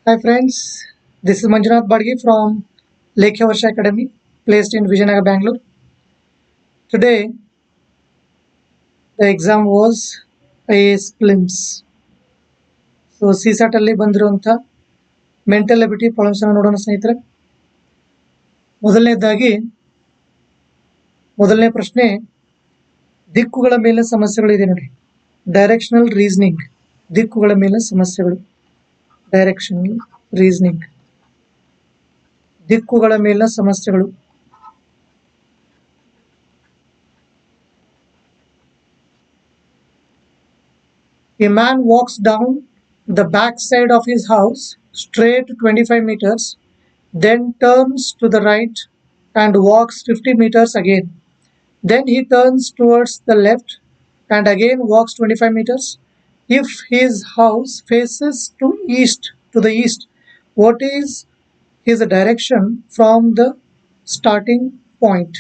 Hi friends, this is Manjunath Badgi from Lekya Varsha Academy, placed in Vijayanagar, Bangalore. Today, the exam was IAS Prelims. So CSAT ಅಲ್ಲಿ ಬಂದಿರುವಂಥ mental ability problems ಅನ್ನು ನೋಡೋಣ ಸ್ನೇಹಿತರೆ. ಮೊದಲನೇ ಪ್ರಶ್ನೆ, ದಿಕ್ಕುಗಳ ಮೇಲೆ ಸಮಸ್ಯೆಗಳಿದೆ ನೋಡಿ. ಡೈರೆಕ್ಷನಲ್ ರೀಸನಿಂಗ್, ದಿಕ್ಕುಗಳ ಮೇಲೆ ಸಮಸ್ಯೆಗಳು. ಡೈರೆಕ್ಷನಲ್ ರೀಸನಿಂಗ್, ದಿಕ್ಕುಗಳ ಮೇಲಿನ ಸಮಸ್ಯೆಗಳು. A man walks down the back side of his house straight 25 meters, then turns to the right and walks 50 meters again. Then he turns towards the left and again walks 25 meters. If his house faces to the east, what is his direction from the starting point?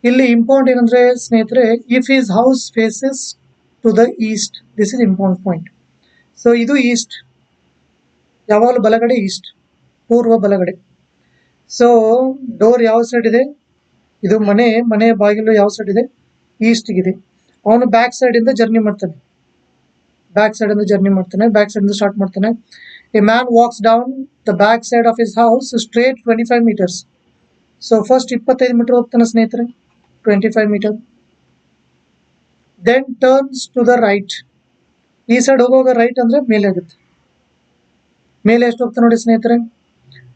ಇಲ್ಲಿ important ಏನಂದ್ರೆ ಸ್ನೇಹಿತರೆ, if his house faces to the east, this is important point. So ಇದು east, ಯಾವಾಗಲೂ ಬಲಗಡೆ East, ಪೂರ್ವ ಬಲಗಡೆ. So door ಯಾವ side ಇದೆ? ಇದು ಮನೆ ಬಾಗಿಲು ಯಾವ ಸೈಡ್ ಇದೆ? ಈಸ್ಟ್ ಇದೆ. ಅವನು ಬ್ಯಾಕ್ ಸೈಡ್ ಇಂದ ಜರ್ನಿ ಮಾಡ್ತಾನೆ, ಬ್ಯಾಕ್ ಸೈಡ್ ಇಂದ ಸ್ಟಾರ್ಟ್ ಮಾಡ್ತಾನೆ. A man walks down the back side of his house straight 25 meters. So first 25 meter ಹೋಗ್ತಾನೆ ಸ್ನೇಹಿತರೆ, 25 meter. Then turns to the right. ಈ ಸೈಡ್ ಹೋಗುವಾಗ ರೈಟ್ ಅಂದ್ರೆ ಮೇಲೆ ಆಗುತ್ತೆ. ಮೇಲೆ ಎಷ್ಟು ಹೋಗ್ತಾನೆ ನೋಡಿ ಸ್ನೇಹಿತರೆ?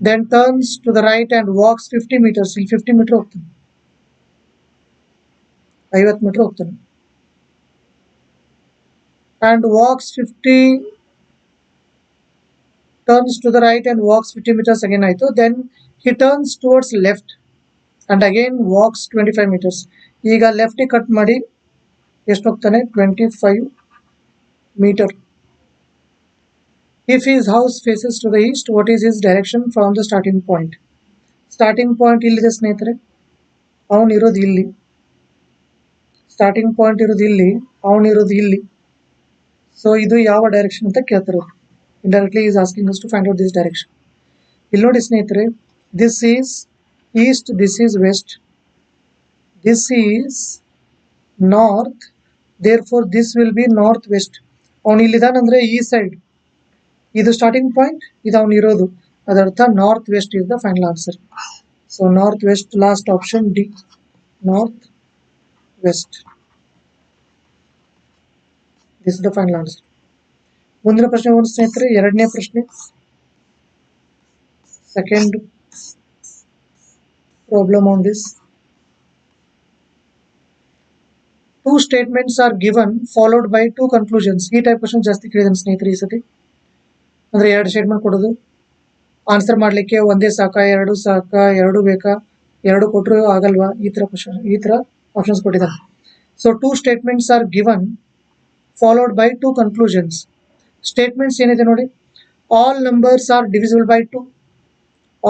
Then turns to the right and walks 50 meters. ಇಲ್ಲಿ 50 meter ಹೋಗ್ತಾನೆ, 50 meter ಹೋಗ್ತಾನೆ. And walks 50, turns to the right and walks 50 meters again ಆಯ್ತು. Then he turns towards left and again walks 25 meters. ಈಗ ಲೆಫ್ಟ್ ಕಟ್ ಮಾಡಿ ಎಷ್ಟು ಹೋಗ್ತಾನೆ? 25 meter. If his house faces to the east, what is his direction from the starting point? Starting point ಇಲ್ಲಿದೆ ಸ್ನೇಹಿತರೆ, ಅವನಿರೋದು ಇಲ್ಲಿ. Starting point ಇರೋದು ಇಲ್ಲಿ, ಅವನಿರೋದು ಇಲ್ಲಿ. ಸೊ ಇದು ಯಾವ ಡೈರೆಕ್ಷನ್ ಅಂತ ಕೇಳ್ತಾರೆ. Indirectly is asking us to find out this direction. ಇಲ್ಲಿ ನೋಡಿ ಸ್ನೇಹಿತರೆ, this is east, this is west, this is north, therefore this will be northwest. ಅವನು ಇಲ್ಲಿದಾನಂದ್ರೆ ಈ ಸೈಡ್, ಇದು ಸ್ಟಾರ್ಟಿಂಗ್ ಪಾಯಿಂಟ್, ಇದು ಅವನು ಇರೋದು, ಅದರ್ಥ north west is the final answer. So north west, last option D, north west. This is the final answer. ಮುಂದಿನ ಪ್ರಶ್ನೆ ಒಂದು ಸ್ನೇಹಿತರೆ, ಎರಡನೇ ಪ್ರಶ್ನೆ, second problem on this. Two statements are given followed by two conclusions. ಈ type question ಜಾಸ್ತಿ ಕೇಳಿದಾನೆ ಸ್ನೇಹಿತರೆ ಈ ಸತಿ. ಅಂದ್ರೆ ಎರಡು ಸ್ಟೇಟ್ಮೆಂಟ್ ಕೊಡೋದು, ಆನ್ಸರ್ ಮಾಡ್ಲಿಕ್ಕೆ ಒಂದೇ ಸಾಕಾ, ಎರಡು ಸಾಕಾ, ಎರಡು ಬೇಕಾ, ಎರಡು ಕೊಟ್ಟರು ಆಗಲ್ವಾ, ಈ ತರ ಆಪ್ಷನ್ಸ್ ಕೊಟ್ಟಿದ್ದಾನೆ. So two statements are given followed by two conclusions. Statements ಏನಿದೆ ನೋಡಿ, all numbers are divisible by 2,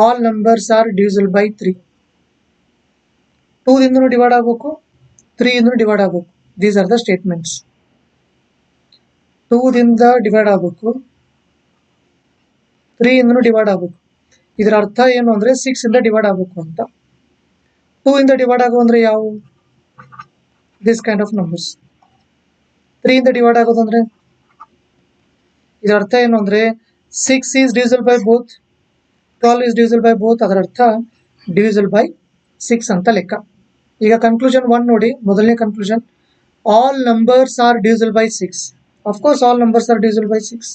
all numbers are divisible by 3. 2 ದಿಂದನೂ ಡಿವೈಡ್ ಆಗಬೇಕು, 3 ಇಂದನೂ ಡಿವೈಡ್ ಆಗಬೇಕು. These are the statements. 2 ದಿಂದ ಡಿವೈಡ್ ಆಗಬೇಕು, 3 ಇಂದನೂ ಡಿವೈಡ್ ಆಗಬೇಕು. ಇದರ ಅರ್ಥ ಏನು ಅಂದ್ರೆ 6 ಇಂದ ಡಿವೈಡ್ ಆಗಬೇಕು ಅಂತ. 2 ಇಂದ ಡಿವೈಡ್ ಆಗೋ ಅಂದ್ರೆ ಯಾವ? This kind of numbers. 3 ಇಂದ ಡಿವೈಡ್ ಆಗೋದು ಅಂದ್ರೆ ಇದರ ಅರ್ಥ ಏನು ಅಂದ್ರೆ 6 is divisible by both, 12 is divisible by both, ಅದರ ಅರ್ಥ ಡಿವಿಸಿಬಲ್ ಬೈ 6 ಅಂತ ಲೆಕ್ಕ. ಈಗ ಕನ್ಕ್ಲೂಷನ್ 1 ನೋಡಿ, ಮೊದಲನೇ conclusion, all numbers are divisible by 6. Of course all numbers are divisible by 6.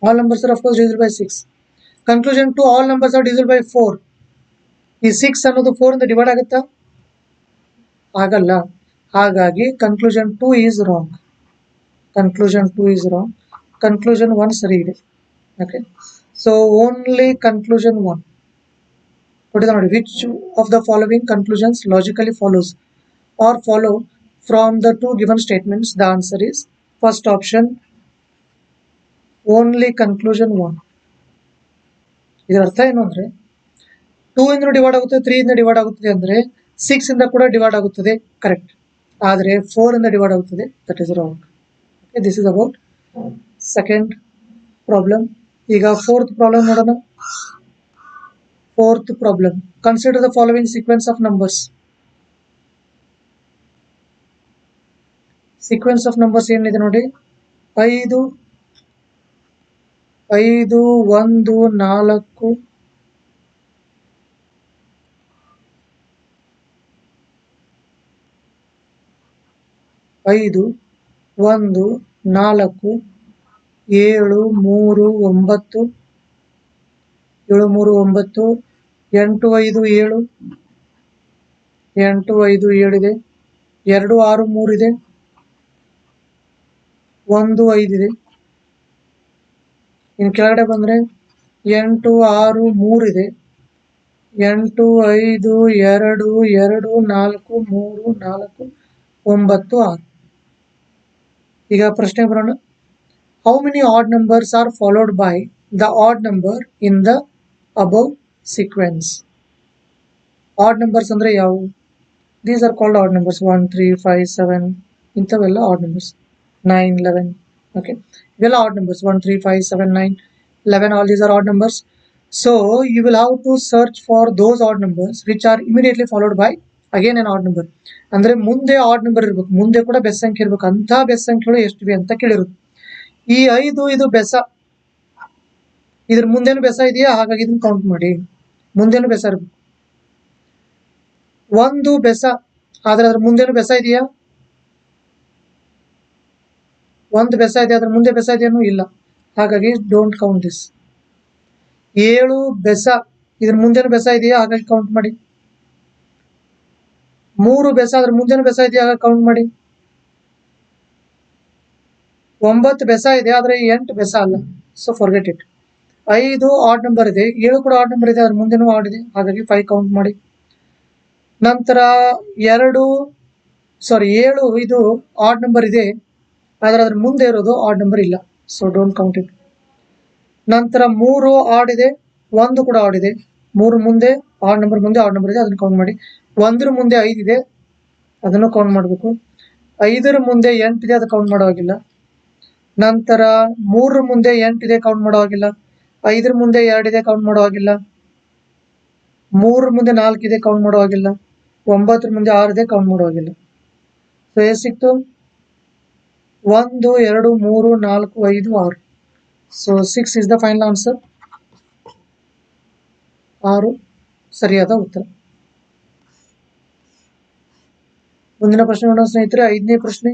All numbers R of course divisible by 6. Conclusion 2, all numbers are divisible by 4. ಈ 6 ಅನ್ನೋದು 4 ಇಂದ ಡಿವೈಡ್ ಆಗುತ್ತಾ? ಆಗಲ್ಲ. ಹಾಗಾಗಿ conclusion 2 is wrong. Conclusion 2 is wrong. Conclusion 1 ಸರಿ ಇದೆ. Okay, so only conclusion 1 ಕೊಟ್ಟಿದ್ದ ನೋಡಿ. Which of the following conclusions logically follows or follow from the two given statements? The answer is first option, only conclusion 1. ಇದರ ಅರ್ಥ ಏನು ಅಂದ್ರೆ 2 ಇಂದ divide ಆಗುತ್ತೆ, 3 ಇಂದ ಡಿವೈಡ್ ಆಗುತ್ತದೆ ಅಂದ್ರೆ 6 ಇಂದ ಕೂಡ ಡಿವೈಡ್ ಆಗುತ್ತದೆ, ಕರೆಕ್ಟ್. ಆದರೆ 4 ಇಂದ ಡಿವೈಡ್ ಆಗುತ್ತದೆ, that is wrong. This is about second problem. ಈಗ ಫೋರ್ತ್ ಪ್ರಾಬ್ಲಮ್ ನೋಡೋಣ. Fourth problem, consider the following sequence of numbers. Sequence of numbers ಏನಿದೆ ನೋಡಿ, 5 1 4 5 1 4 7 3 9 7 3 9 8 5 7 8 5 7 ಇದೆ, 2 6 3 ಇದೆ, 1 5 ಇದೆ. ಇನ್ನು ಕೆಳಗಡೆ ಬಂದ್ರೆ 8 6 3 ಇದೆ, 8 5 2 2 4 3 4 9 6. ಈಗ ಪ್ರಶ್ನೆ ಬರೋಣ. How many add numbers are followed by the odd number in the above sequence? Add numbers ಅಂದ್ರೆ ಯಾವುವು? These are called add numbers. 1 3 5 7 ಇಂಥವೆಲ್ಲ ಆಡ್ ನಂಬರ್ಸ್. 9 11. ಓಕೆ, ಇವೆಲ್ಲ add numbers. 1 3 5 7 9 11, all these are odd numbers. So you will have to search for those odd numbers which are immediately followed by again an odd number. ಅಂದ್ರೆ ಮುಂದೆ odd number ಇರ್ಬೇಕು, ಮುಂದೆ ಕೂಡ ಬೆಸ್ ಸಂಖ್ಯೆ ಇರ್ಬೇಕು. ಅಂತ ಬೆಸ್ ಸಂಖ್ಯೆಗಳು ಎಷ್ಟಿವೆ ಅಂತ ಕೇಳಿರೋದು. ಈ 5 ಇದು ಬೆಸ, ಇದ್ರ ಮುಂದೇನು ಬೆಸ ಇದೆಯಾ, ಹಾಗಾಗಿ ಇದನ್ನ ಕೌಂಟ್ ಮಾಡಿ. ಮುಂದೇನು ಬೆಸ ಇರ್ಬೇಕು. 1 ಬೆಸ, ಆದ್ರೆ ಅದ್ರ ಮುಂದೇನು ಬೆಸ ಇದೆಯಾ? 1 ಬೆಸ ಇದೆ, ಅದ್ರ ಮುಂದೆ ಬೆಸ ಇದೆಯೇನು? ಇಲ್ಲ, ಹಾಗಾಗಿ ಡೋಂಟ್ ಕೌಂಟ್ ದಿಸ್. 7 ಬೆಸ, ಇದ್ರ ಮುಂದೇನು ಬೆಸ ಇದೆಯಾ, ಹಾಗಾಗಿ ಕೌಂಟ್ ಮಾಡಿ. 3 ಬೆಸ, ಅದ್ರ ಮುಂದೇನು ಬೆಸ ಇದೆಯಾ, ಹಾಗಾಗಿ ಕೌಂಟ್ ಮಾಡಿ. 9 ಬೆಸ ಇದೆ, ಆದ್ರೆ 8 ಬೆಸ ಅಲ್ಲ, so forget it. 5 odd number ಇದೆ, 7 ಕೂಡ ಆಡ್ ನಂಬರ್ ಇದೆ, ಅದ್ರ ಮುಂದೆನೂ ಆಡ್ ಇದೆ, ಹಾಗಾಗಿ 5 ಕೌಂಟ್ ಮಾಡಿ. ನಂತರ 7 ಇದು ಆಡ್ ನಂಬರ್ ಇದೆ, ಆದ್ರೆ ಅದ್ರ ಮುಂದೆ ಇರೋದು ಆಡ್ ನಂಬರ್ ಇಲ್ಲ, ಸೊ ಡೋಂಟ್ ಕೌಂಟ್ ಇಟ್. ನಂತರ 3 ಆಡ್ ಇದೆ, 1 ಕೂಡ ಆಡ್ ಇದೆ. 3 ಮುಂದೆ ಆಡ್ ನಂಬರ್, ಮುಂದೆ ಆಡ್ ನಂಬರ್ ಇದೆ, ಅದನ್ನ ಕೌಂಟ್ ಮಾಡಿ. 1 ಮುಂದೆ 5 ಇದೆ, ಅದನ್ನು ಕೌಂಟ್ ಮಾಡಬೇಕು. 5 ಮುಂದೆ 8 ಇದೆ, ಅದು ಕೌಂಟ್ ಮಾಡೋವಾಗಿಲ್ಲ. ನಂತರ 3 ಮುಂದೆ 8 ಇದೆ, ಕೌಂಟ್ ಮಾಡೋವಾಗಿಲ್ಲ. 5 ಮುಂದೆ 2 ಇದೆ, ಕೌಂಟ್ ಮಾಡೋವಾಗಿಲ್ಲ. 3 ಮುಂದೆ 4 ಇದೆ, ಕೌಂಟ್ ಮಾಡೋವಾಗಿಲ್ಲ. 9 ಮುಂದೆ 6 ಇದೆ, ಕೌಂಟ್ ಮಾಡೋವಾಗಿಲ್ಲ. ಸೊ ಎಷ್ಟು ಸಿಕ್ತು? 1 2 3 4 5 6. So 6 is the final answer. 6 ಸರಿಯಾದ ಉತ್ತರ. ಮುಂದಿನ ಪ್ರಶ್ನೆ ನೋಡೋಣ ಸ್ನೇಹಿತರೆ. 5ನೇ ಪ್ರಶ್ನೆ.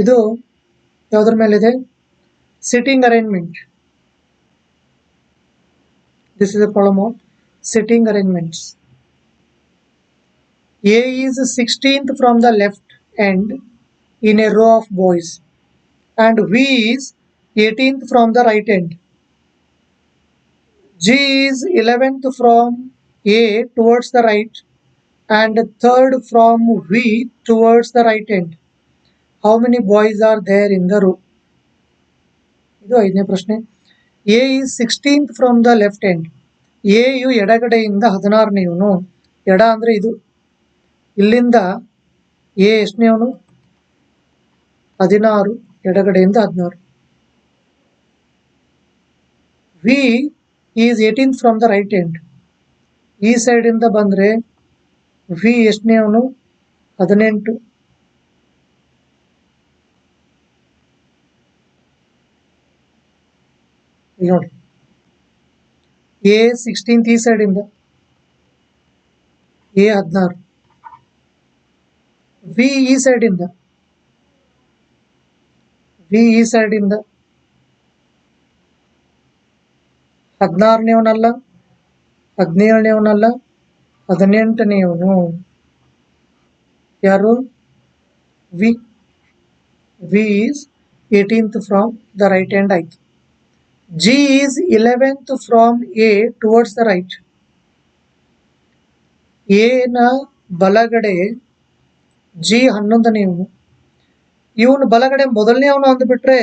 ಇದು ಯಾವುದ್ರ ಮೇಲಿದೆ? Sitting arrangement. This is a problem of sitting arrangements. A is 16th from the left end in a row of boys and V is 18th from the right end. G is 11th from A towards the right and 3rd from V towards the right end. How many boys are there in the row? ಇದು 5ನೇ ಪ್ರಶ್ನೆ. A is 16th from the left end. A ಯು ಎಡಗಡೆಯಿಂದ 16ನೇವನು. ಎಡ ಅಂದ್ರೆ ಇದು, ಇಲ್ಲಿಂದ A ಎಷ್ಟನೇವನು? 16, ಎಡಗಡೆಯಿಂದ 16. V is 18th from the right end. ಈ ಸೈಡ್ ಇಂದ ಬಂದ್ರೆ V ಎಷ್ಟನೇವನು? 18. ನೋಡಿ, A 16th ಈ ಸೈಡ್ ಇಂದ, A 16. V ಈ ಸೈಡ್ ಇಂದ, V ಈ ಸೈಡ್ ಇಂದ 16ನೇವನಲ್ಲ, 17ನೇವನಲ್ಲ, 18ನೇವನು. ಯಾರು? V. V is 18th from the right hand ಆಯ್ತು. G is 11th from A towards the right. A ನ ಬಲಗಡೆ G 11ನೇವನು. ಇವನು ಬಲಗಡೆ ಮೊದಲನೇವನು ಅಂದ್ಬಿಟ್ರೆ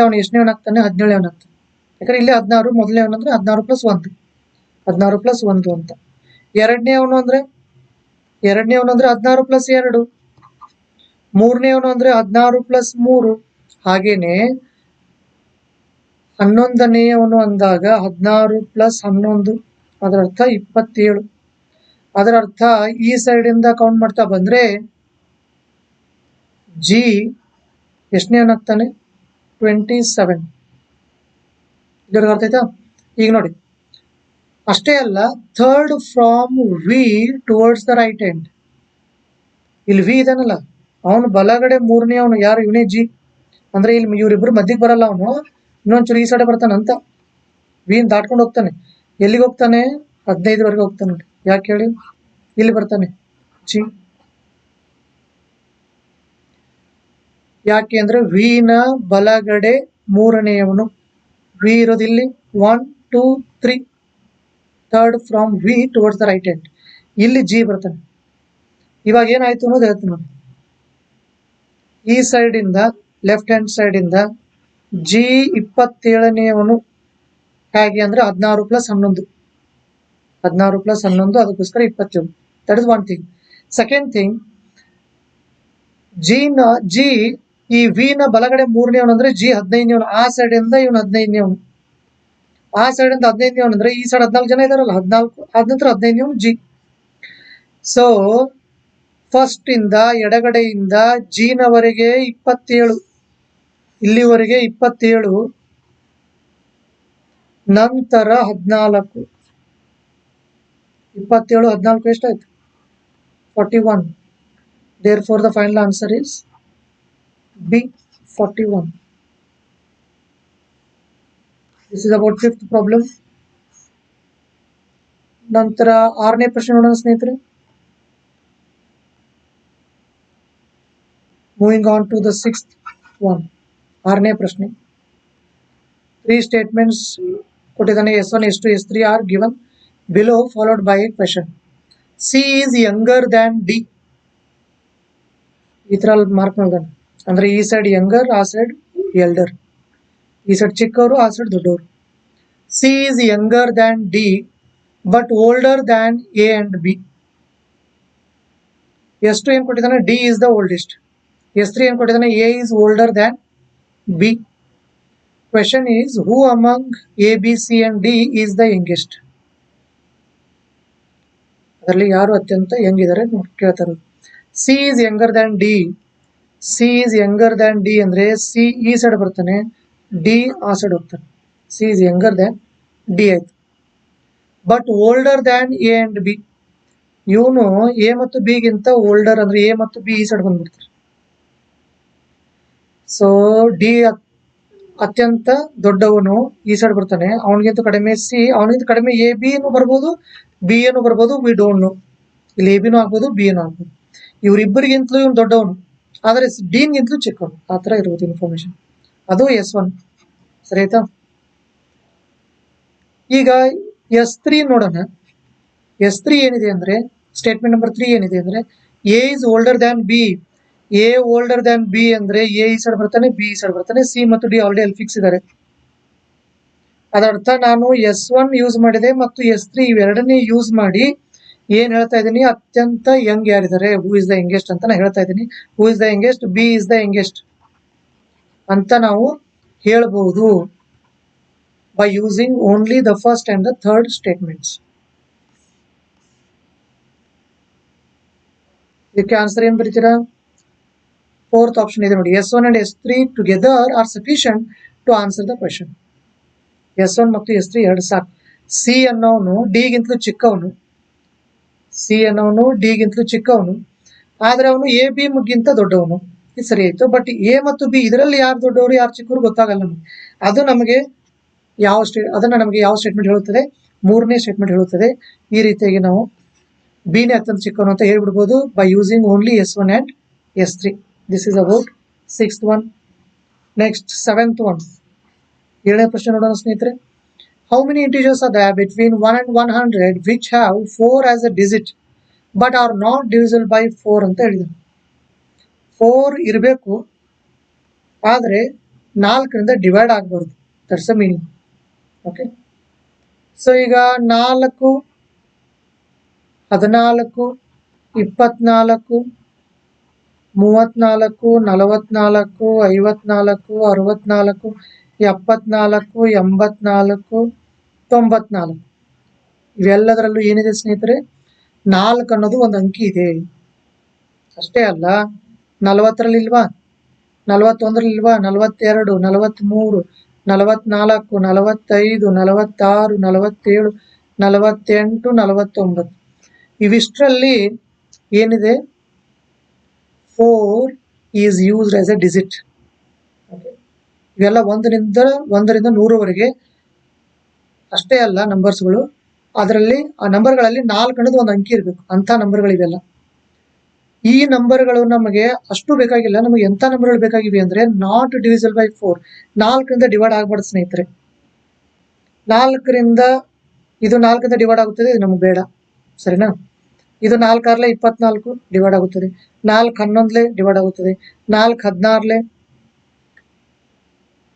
ಅವನು ಎಷ್ಟನೇವನಾಗ್ತಾನೆ? 17ನೇವನಾಗ್ತಾನೆ. ಯಾಕಂದ್ರೆ ಇಲ್ಲಿ 16 ಮೊದಲನೇ ಅವನು ಅಂದ್ರೆ 16 ಪ್ಲಸ್ 1 16 ಪ್ಲಸ್ 1 ಅಂತ. ಎರಡನೇ ಅವನು ಅಂದ್ರೆ 16 ಪ್ಲಸ್ 2. ಮೂರನೇ ಅವನು ಅಂದ್ರೆ 16 ಪ್ಲಸ್ 3. ಹಾಗೇನೆ 11ನೇಯವನು ಅಂದಾಗ 16 ಪ್ಲಸ್ 11, ಅದರ ಅರ್ಥ 27. ಅದರ ಅರ್ಥ ಈ ಸೈಡ್ ಇಂದ ಕೌಂಟ್ ಮಾಡ್ತಾ ಬಂದ್ರೆ ಜಿ ಎಷ್ಟನೇ ಆಗ್ತಾನೆ 27. ಇದ್ರಿಗೆ ಅರ್ಥ ಆಯ್ತಾ? ಈಗ ನೋಡಿ, ಅಷ್ಟೇ ಅಲ್ಲ, third from V towards the right hand. ಇಲ್ಲಿ ವಿ ಇದಾನಲ್ಲ, ಅವನು ಬಲಗಡೆ ಮೂರನೇ ಅವನು ಯಾರು, ಇವನೇ ಜಿ. ಅಂದ್ರೆ ಇಲ್ಲಿ ಇವ್ರಿಬ್ರು ಮಧ್ಯಕ್ಕೆ ಬರಲ್ಲ, ಅವನು ಇನ್ನೊಂಚೂರು ಈ ಸೈಡ್ ಬರ್ತಾನೆ ಅಂತ. ವಿನ್ ದಾಟ್ಕೊಂಡು ಹೋಗ್ತಾನೆ. ಎಲ್ಲಿಗೆ ಹೋಗ್ತಾನೆ? 15ವರೆಗೆ ಹೋಗ್ತಾನೆ ನೋಡಿ. ಯಾಕೆ ಹೇಳಿ? ಇಲ್ಲಿ ಬರ್ತಾನೆ ಜಿ. ಯಾಕೆ ಅಂದ್ರೆ ವಿನ ಬಲಗಡೆ ಮೂರನೆಯವನು. ವಿ ಇರೋದಿಲ್ಲಿ 1 2 3, third from V towards the right hand. ಇಲ್ಲಿ ಜಿ ಬರ್ತಾನೆ. ಇವಾಗ ಏನಾಯ್ತು ಅನ್ನೋದು ಹೇಳ್ತೀನಿ ನೋಡಿ. ಈ ಸೈಡ್ ಇಂದ ಲೆಫ್ಟ್ ಹ್ಯಾಂಡ್ ಸೈಡ್ ಇಂದ ಜಿ 27ನೇಯವನು ಹೇಗೆ ಅಂದ್ರೆ 16 ಪ್ಲಸ್ 11, 16 ಪ್ಲಸ್ 11, ಅದಕ್ಕೋಸ್ಕರ 27. That is one thing. Second thing, G ಈ ವಿ ನ ಬಲಗಡೆ ಮೂರನೇವನು ಅಂದ್ರೆ ಜಿ 15ನೇವನು. ಆ ಸೈಡ್ ಇಂದ ಇವನು 15ನೇವನು. ಆ ಸೈಡ್ ಇಂದ 15ನೇವನು ಅಂದ್ರೆ ಈ ಸೈಡ್ 14 ಜನ ಇದಾರಲ್ಲ, 14 ಆದ ನಂತರ 15ನೇವನು ಜಿ. ಸೊ ಫಸ್ಟ್ ಇಂದ ಎಡಗಡೆಯಿಂದ ಜಿ ನವರೆಗೆ 27, ಇಲ್ಲಿವರೆಗೆ 27, ನಂತರ 14. 27 14 ಎಷ್ಟಾಯ್ತು? 41. Therefore the final answer is B, 41. This is about fifth problem. ನಂತರ 6ನೇ ಪ್ರಶ್ನೆ ನೋಡೋಣ ಸ್ನೇಹಿತರೆ. Moving on to the 6th one. 6ನೇ ಪ್ರಶ್ನೆ. 3 statements ಕೊಟ್ಟಿದ್ದಾನೆ. S1, S2, S3 are given below followed by a question. C is younger than D. ಈ ತರ mark ಮಾಡೋಣ. ಅಂದ್ರೆ ಈ ಸೈಡ್ ಯಂಗರ್, ಆ ಸೈಡ್ ಎಲ್ಡರ್. ಈ ಸೈಡ್ ಚಿಕ್ಕವರು, ಆ ಸೈಡ್ ದೊಡ್ಡವರು. C is younger than D but older than A and B. ಎಷ್ಟು ಏನ್ ಕೊಟ್ಟಿದ್ದಾನೆ? D is the oldest. S3 ಏನ್ ಕೊಟ್ಟಿದ್ದಾನೆ? A is older than B. Question is who among A B C and D is the youngest. ಅದರಲ್ಲಿ ಯಾರು ಅತ್ಯಂತ young ಇದ್ದಾರೆ ಕೇಳ್ತಾರೆ. C is younger than D. C is younger than D ಅಂದ್ರೆ C ಈ side ಬರ್ತಾನೆ, ಡಿ ಆ side ಹೋಗ್ತಾನೆ. C is younger than D ಆಯ್ತು. But older than A and B. ಇವನು ಎ ಮತ್ತು ಬಿ ಗಿಂತ ಓಲ್ಡರ್ ಅಂದ್ರೆ ಎ ಮತ್ತು ಬಿ ಈ ಸೈಡ್ ಬಂದ್ಬಿಡ್ತಾರೆ. ಸೊ ಡಿ ಅತ್ಯಂತ ದೊಡ್ಡವನು ಈ ಸೈಡ್ ಬರ್ತಾನೆ, ಅವನಿಗಿಂತ ಕಡಿಮೆ ಸಿ, ಅವನಿಗಿಂತ ಕಡಿಮೆ ಎ ಬಿ ನು ಬರ್ಬೋದು, ಬಿ ಎನು ಬರ್ಬೋದು, ವಿ ಡೋಂಟ್ ನೋ. ಇಲ್ಲಿ ಎ ಬಿನೂ ಆಗ್ಬೋದು, ಬಿ ಎನು ಆಗ್ಬೋದು. ಇವ್ರಿಬ್ಬರಿಗಿಂತಲೂ ಇವನು ದೊಡ್ಡವನು, ಆದರೆ ಡಿನ್ಗಿಂತಲೂ ಚಿಕ್ಕವನು. ಆ ತರ ಇರ್ಬೋದು ಇನ್ಫಾರ್ಮೇಶನ್. ಅದು S1. ಸರಿ ಆಯ್ತಾ? ಈಗ S3 ನೋಡೋಣ. S3 ಏನಿದೆ ಅಂದ್ರೆ, ಸ್ಟೇಟ್ಮೆಂಟ್ ನಂಬರ್ 3 ಏನಿದೆ ಅಂದ್ರೆ, A is older than B. A older than B ಅಂದ್ರೆ ಎ ಈ ಸೈಡ್ ಬರ್ತಾನೆ, ಬಿ ಈ ಸೈಡ್ ಬರ್ತಾನೆ. ಸಿ ಮತ್ತು ಡಿ ಆಲ್ರೆಡಿ ಅಲ್ಲಿ ಫಿಕ್ಸ್ ಇದ್ದಾರೆ. ಅದರ್ಥ ನಾನು S1 ಯೂಸ್ ಮಾಡಿದೆ ಮತ್ತು S3 ಇವೆರಡನ್ನೇ ಯೂಸ್ ಮಾಡಿ ಏನ್ ಹೇಳ್ತಾ ಇದ್ದೀನಿ? ಅತ್ಯಂತ ಯಂಗ್ ಯಾರಿದ್ದಾರೆ, ಹೂ ಇಸ್ ದ ಯಂಗೆಸ್ಟ್ ಅಂತ ನಾನು ಹೇಳ್ತಾ ಇದ್ದೀನಿ. Who is the youngest? B is the youngest ಅಂತ ನಾವು ಹೇಳ್ಬಹುದು by using only the first and the third statements. ಇದಕ್ಕೆ ಆನ್ಸರ್ ಏನ್ ಬರೀತೀರಾ? ಫೋರ್ತ್ ಆಪ್ಷನ್ ಇದೆ ನೋಡಿ. S1 and S3 together are sufficient to answer the question. S1 ಮತ್ತು S3 ಎರಡು ಸಾಕು. ಸಿ ಅನ್ನೋನು ಡಿಗಿಂತಲೂ ಚಿಕ್ಕವನು, ಸಿ ಅನ್ನೋನು ಡಿಗಿಂತಲೂ ಚಿಕ್ಕವನು, ಆದ್ರೆ ಅವನು ಎ ಬಿ ಗಿಂತ ದೊಡ್ಡವನು. ಇದು ಸರಿ ಆಯ್ತು. ಬಟ್ ಎ ಮತ್ತು ಬಿ ಇದರಲ್ಲಿ ಯಾರು ದೊಡ್ಡವರು ಯಾರು ಚಿಕ್ಕವರು ಗೊತ್ತಾಗಲ್ಲ ನಮಗೆ. ಅದು ನಮಗೆ ಅದನ್ನ ನಮಗೆ ಯಾವ ಸ್ಟೇಟ್ಮೆಂಟ್ ಹೇಳುತ್ತದೆ? 3ನೇ ಸ್ಟೇಟ್ಮೆಂಟ್ ಹೇಳುತ್ತದೆ. ಈ ರೀತಿಯಾಗಿ ನಾವು ಬಿನೇ ಅತ್ಯಂತ ಚಿಕ್ಕವನು ಅಂತ ಹೇಳ್ಬಿಡ್ಬೋದು by using only S1 and S3. This is about 6th one. Next 7th one. 7ನೇ ಪ್ರಶ್ನೆ ನೋಡೋಣ ಸ್ನೇಹಿತರೆ. How many integers are there between 1 and 100 which have 4 as a digit but are not divisible by 4 ಅಂತ ಹೇಳಿದ್ರು. 4 ಇರಬೇಕು, ಆದ್ರೆ 4ರಿಂದ divide ಆಗಬಾರ್ದು. That's the meaning. Okay. So ಈಗ 4, 14, 24, 34, 44, 54, 64, 74, 84, 94 ಇವೆಲ್ಲದರಲ್ಲೂ ಏನಿದೆ ಸ್ನೇಹಿತರೆ, 4 ಅನ್ನೋದು ಒಂದು ಅಂಕಿ ಇದೆ. ಅಷ್ಟೇ ಅಲ್ಲ, 40ರಲ್ಲಿ ಇಲ್ವಾ, 41ರಲ್ಲಿ ಇಲ್ವಾ, 42, 43, 44, 45, 46, 47, 48, 49 ಇವಿಷ್ಟರಲ್ಲಿ ಏನಿದೆ, 4 is used as A digit. ಇವೆಲ್ಲ 1ರಿಂದ 100ವರೆಗೆ ಅಷ್ಟೇ ಅಲ್ಲ ನಂಬರ್ಸ್ಗಳು. ಅದರಲ್ಲಿ ಆ ನಂಬರ್ಗಳಲ್ಲಿ 4 ಅನ್ನೋದು ಒಂದು ಅಂಕಿ ಇರಬೇಕು, ಅಂಥ ನಂಬರ್ಗಳಿವೆಲ್ಲ. ಈ ನಂಬರ್ಗಳು ನಮಗೆ ಅಷ್ಟು ಬೇಕಾಗಿಲ್ಲ. ನಮಗೆ ಎಂಥ ನಂಬರ್ಗಳು ಬೇಕಾಗಿವೆ ಅಂದ್ರೆ ನಾಟ್ ಡಿವಿಸಲ್ ಬೈ 4, 4ರಿಂದ ಡಿವೈಡ್ ಆಗ್ಬಾರ್ದು ಸ್ನೇಹಿತರೆ. 4ರಿಂದ ಇದು 4ರಿಂದ ಡಿವೈಡ್ ಆಗುತ್ತದೆ, ಇದು ನಮಗೆ ಬೇಡ, ಸರಿನಾ. ಇದು 4 6 24 ಡಿವೈಡ್ ಆಗುತ್ತದೆ, 4 11 ಡಿವೈಡ್ ಆಗುತ್ತದೆ, 4 16